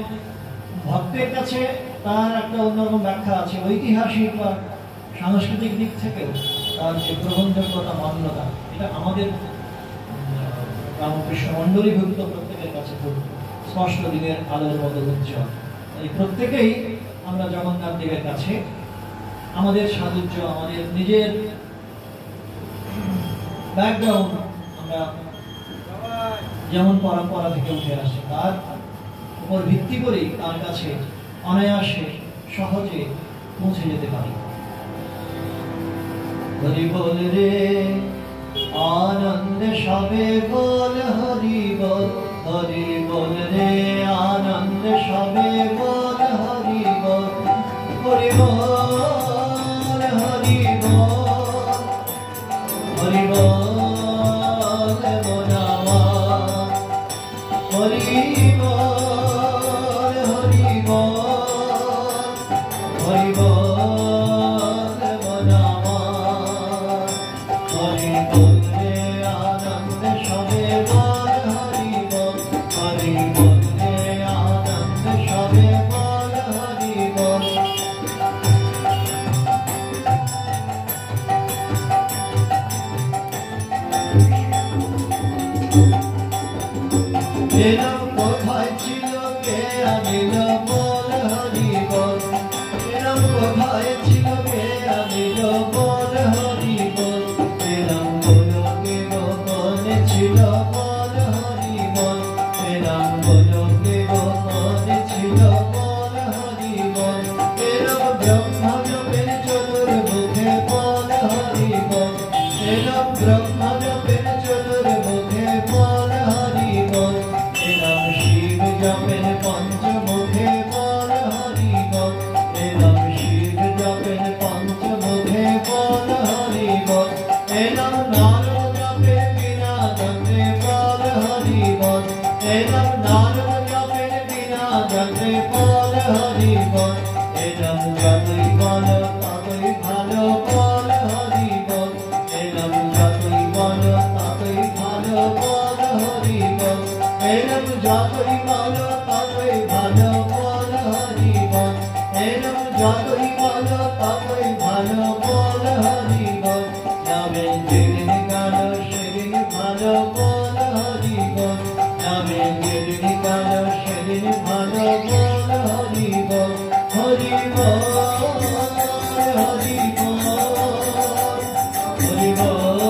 ভক্তের কাছে তার একটা অন্যরকম ব্যাখ্যা আছে, ঐতিহাসিক বা সাংস্কৃতিক দিক থেকেও তার যে গ্রহণযোগ্যতা, মান্যতা, এটা আমাদের রামকৃষ্ণ মণ্ডলীভুক্ত প্রত্যেকের কাছে খুব স্পষ্ট দিনের আলোর মতো উজ্জ্বল। এই প্রত্যেকেই আমরা জগন্নাথ দেবের কাছে আমাদের সাযুজ্য, আমাদের নিজের ব্যাকগ্রাউন্ড, আমরা যেমন পরম্পরা থেকে উঠে আসছে, তার উপর ভিত্তি করেই তার কাছে অনায়াসে সহজে পৌঁছে যেতে পারি। হরি বল রে আনন্দে সবে বল, হরি বল, হরি বল রে আনন্দে সবে বল, হরি বল, হরি বল, হরি বল, হরি বল, হরি এরম কোথায় ছিল কে আনিল বল হরি বল, এরম কোথায় ছিল কে আনিল বল হরি বল, এরম গোলকে গোপনে ছিল বল হরি বল, এরম গোলকে গোপনে ছিল বল হরি বল, এরম ব্রহ্মা জপের চতুর্মুখে বল হরি বল, এরম ব্রহ্মা জপের চতুর্মুখে বল হরি বল, এরম শিব জপের পঞ্চমুখে বল হরি বল, এরম শিব জপের পঞ্চমুখে বল হরি বল, এরম নারদ জপের বিনা জপে বল হরি বল, এরম নারদ জপের বিনা জপে বল হরি বল, এরম যতই বল ততই ভালো বল হরি বল, এরম যতই বল ততই ভালো বল হরি বল, এরম যতই বল ততই ভালো বল হরি বল, এরম যতই বল ততই ভালো বল হরি বল, যাবে যেদিন কালো সেদিন ভালো বল হরি বল, যাবে যেদিন কালো সেদিন ভালো বল হরি বল, হরি বল হরি বল হরি বল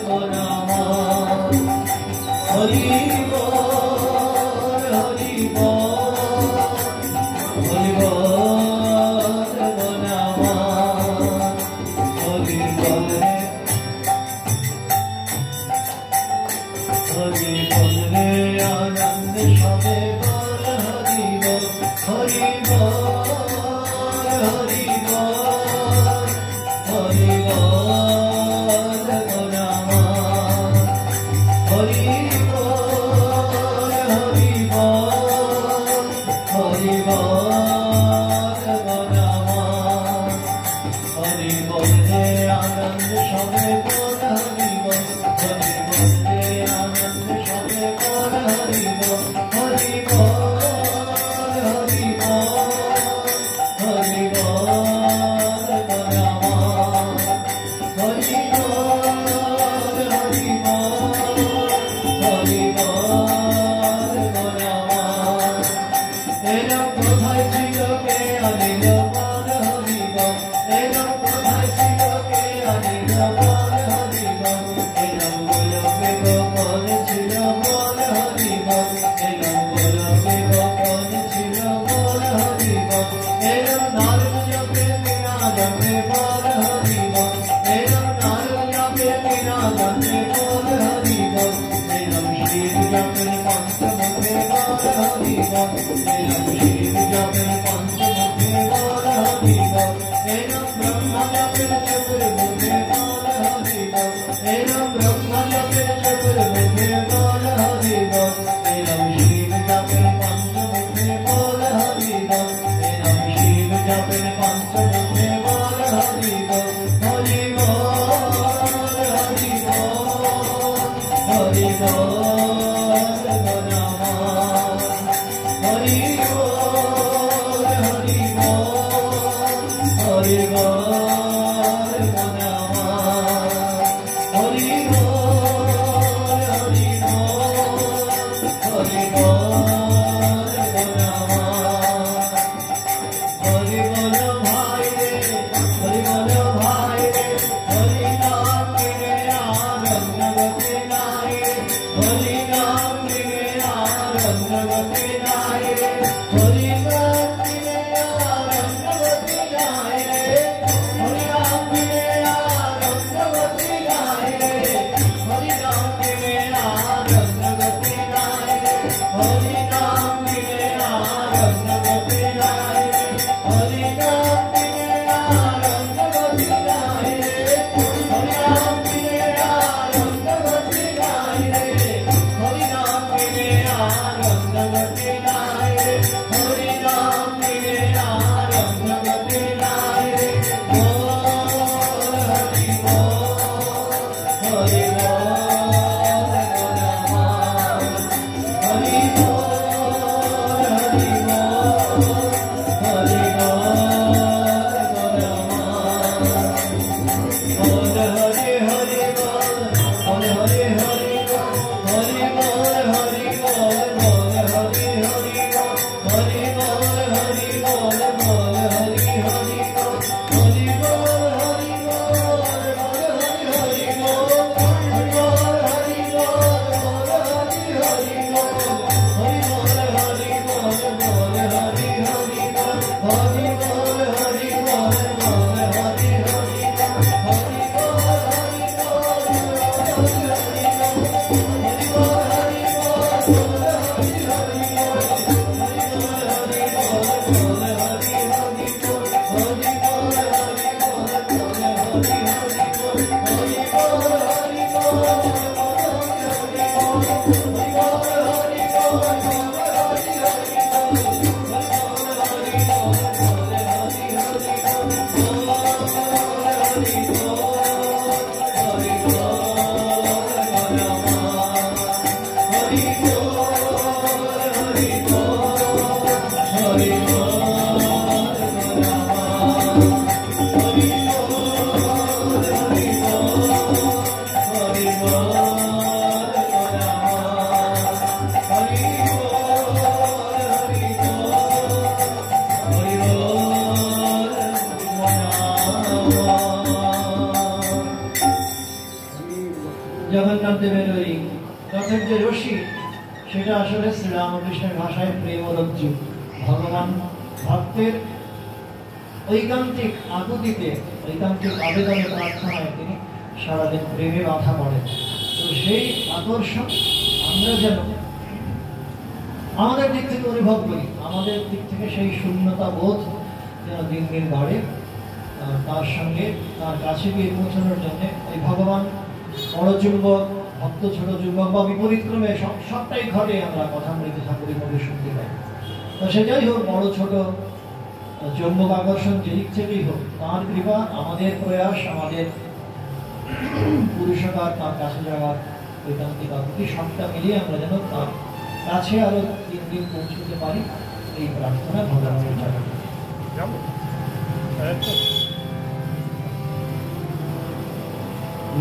বল আমার, হরি বল হরি বল হরি বল বল আমার, হরি বল রে হরি বল রে আনন্দ সবে বল হরি বল, হরি বল হরি বল হরি বল বল আমার, হরি বল হরি বল হরি বল বল আমার, হরি বল রে আনন্দ সবে বল হরি বল, হরি বল রে আনন্দ সবে বল হরি বল, হরি বল হরি বল হরি বল বল আমার, হরি বল হরি বল হরি বল বল আমার, এরম কোথায় ছিল কে আনিল বল হরি বল, এরম কোথায় ছিল কে আনিল বল হরি বল, এরম গোলকে গোপনে ছিল বল হরি বল, এরম গোলকে গোপনে ছিল বল হরি বল, এরম নারদ জপের বিনা জপে বল হরি বল, এরম নারদ জপের বিনা জপে বল হরি বল, এরম শিব জপের পঞ্চমুখে বল হরি বল, এরম শিব জপের পঞ্চমুখে বল হরি বল, এরম ব্রহ্মা জপের চতুর্মুখে বল হরি বল, এরম ব্রহ্মা জপের চতুর্মুখে বল হরি বল, এরম শিব জপের পঞ্চমুখে বল হরি বল, এরম শিব জপের পঞ্চমুখে বল হরি বল, হরি বল হরি বল হরি বল বল আমার, হরি বল হরি বল হরি বল বল আমার, হরি বল হরি বল হরি বল বল আমার, হরি বল ভাই রে হরি বল ভাই রে, হরি নাম রে আনন্দ গতি নাই রে, হরি নাম রে আনন্দ গতি নাই রে, হরি নাম রে আনন্দ গতি নাই রে, হরি নাম রে আনন্দ গতি নাই রে, হরি নাম রে আনন্দ গতি নাই রে, হরি নাম রে আনন্দ গতি নাই রে, হরি নাম রে আনন্দ গতি নাই রে, হরি নাম রে আনন্দ গতি নাই রে, হরি নাম রে জগন্নাথ দেবের ওই রথের যে রশি সেটা আসলে শ্রীরামকৃষ্ণের ভাষায় প্রেমরজ্জু। ভগবান ভক্তের ঐকান্তিক আকুতিতে, ঐকান্তিক আবেদনে, প্রার্থনায় তিনি সারাদিন প্রেমে বাধা পড়েন। তো সেই আকর্ষণ আমরা যেন আমাদের দিক থেকে অনুভব করি, আমাদের দিক থেকে সেই শূন্যতা বোধ যেন দিন দিন বাড়ে। তার সঙ্গে তার কাছে গিয়ে পৌঁছানোর জন্য এই ভগবান বড় যুবক, ভক্ত ছোট যুবক বা বিপরীত ক্রমে সবটাই ঘটে, আমরা কথা বলতে ঠাকুরের মধ্যে শুনতে পাই। তো সেটাই হোক, বড় ছোট চৌম্বক আকর্ষণ যেদিক থেকেই হোক, তাঁর কৃপা, আমাদের প্রয়াস, আমাদের পুরুষকার, তার কাছে যাওয়ার ঐকান্তিক আকুতি, সবটা মিলিয়ে আমরা যেন তার কাছে আরো দিন দিন পৌঁছতে পারি, এই প্রার্থনা ভগবানের জানাই।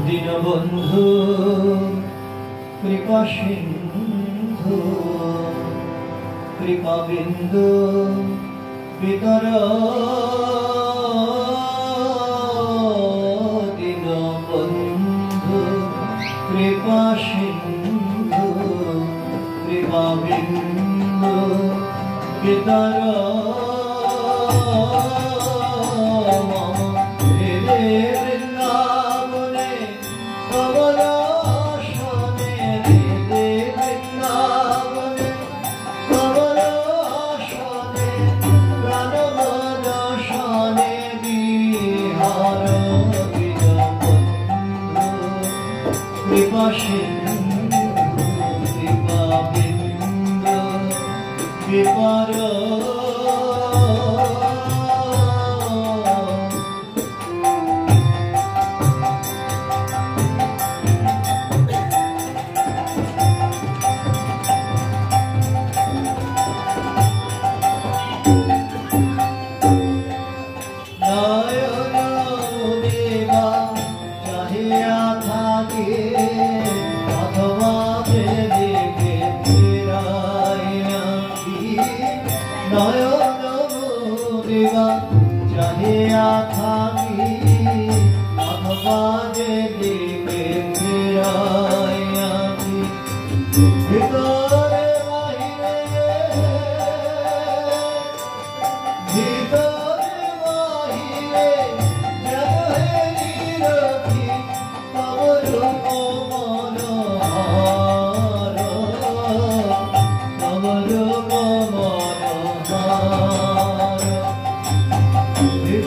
দীনবন্ধু কৃপা সিন্ধু কৃপা বিন্দু পিতর, দীনবন্ধু কৃপা সিন্ধু কৃপা বিন্দু পিতর,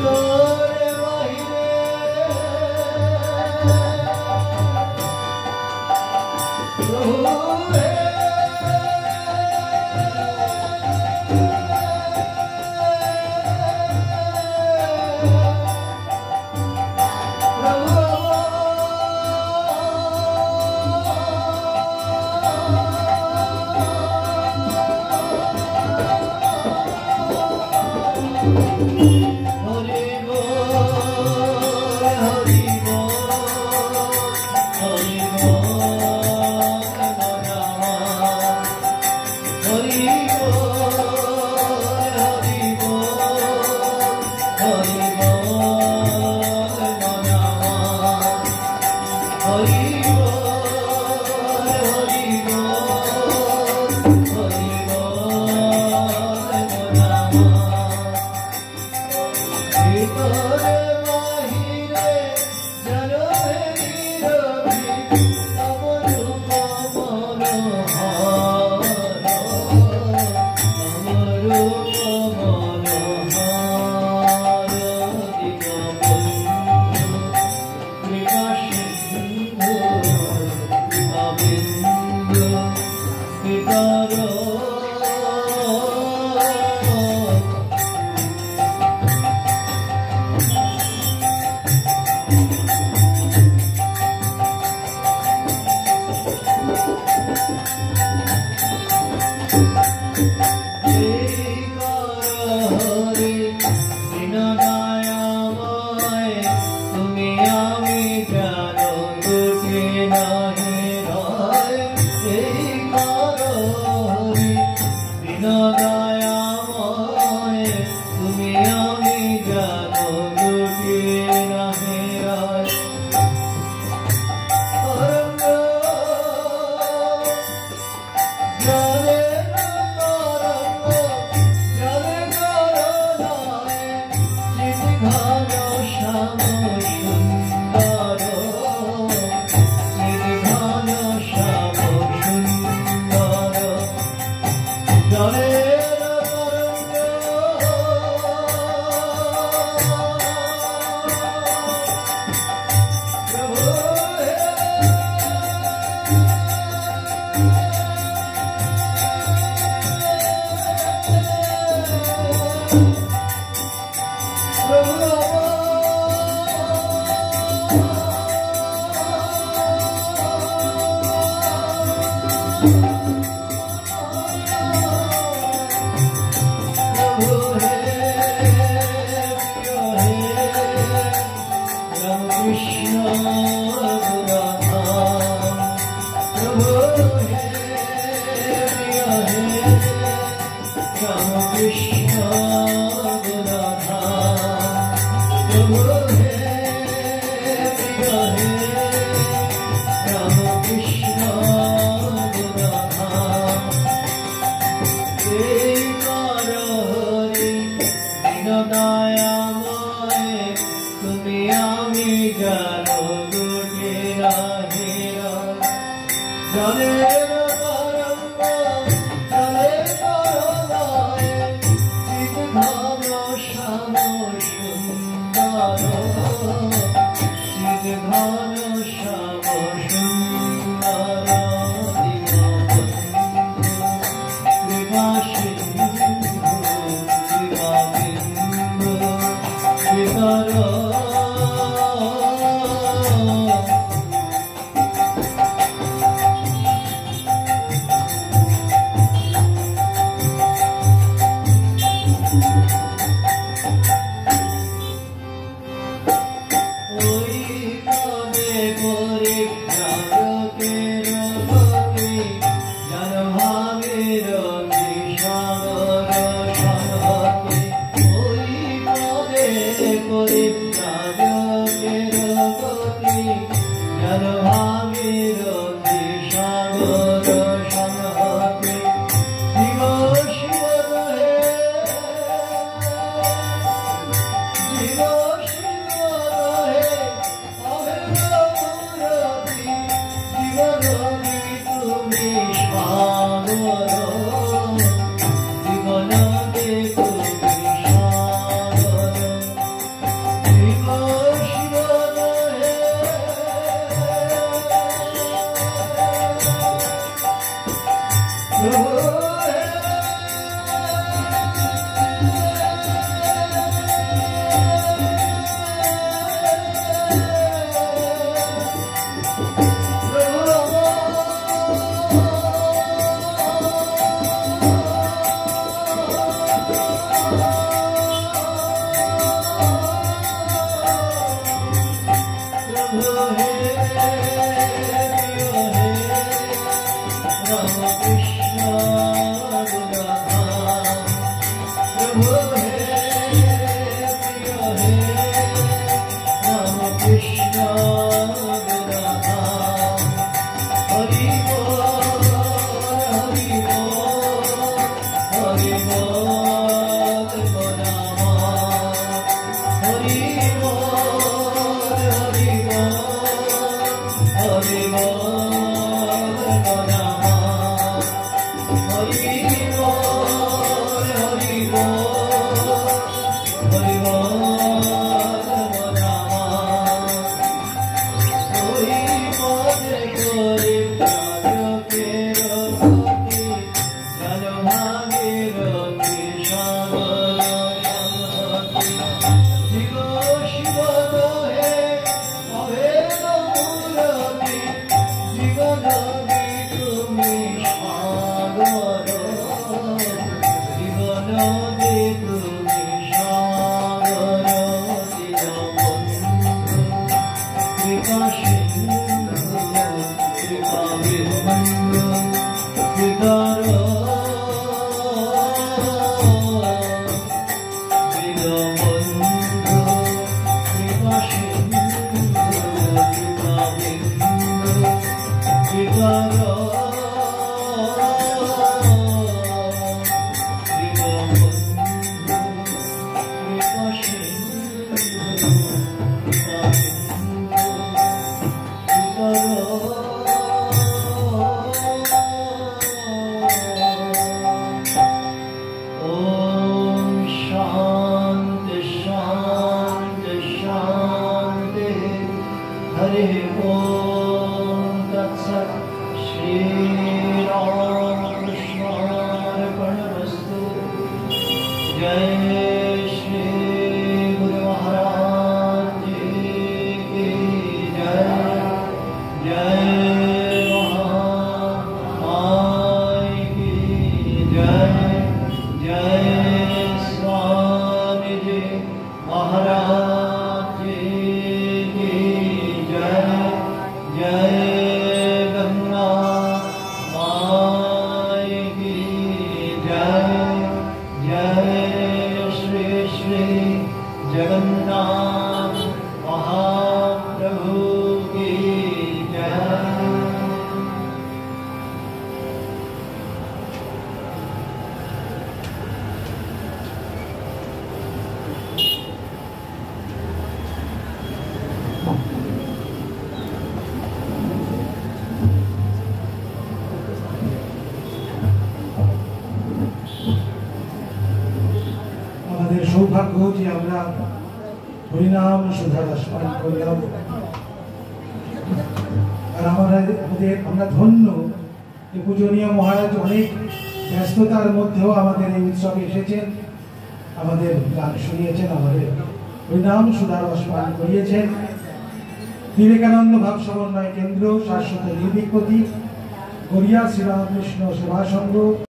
Good. जय श्री गुरु महाराज जी की जय। जय महामाई की जय। जय स्वामी जी महाराज जी की जय। जय गंगा माई की जय। जय श्री श्री जगन्नाथ महाप्रभु की जय। আমাদের সৌভাগ্য যে আমরা হরিনাম সুধারস পান করলাম, আর আমরা ধন্য যে পূজনীয় মহারাজ অনেক ব্যস্ততার মধ্যেও আমাদের এই উৎসবে এসেছেন, আমাদের গান শুনিয়েছেন, আমাদের হরিনাম সুধারস পান করিয়েছেন। বিবেকানন্দ ভাব সমন্বয় কেন্দ্র, শাশ্বত নির্ভীকপতি, গড়িয়া শ্রীরামকৃষ্ণ সেবা সংঘ।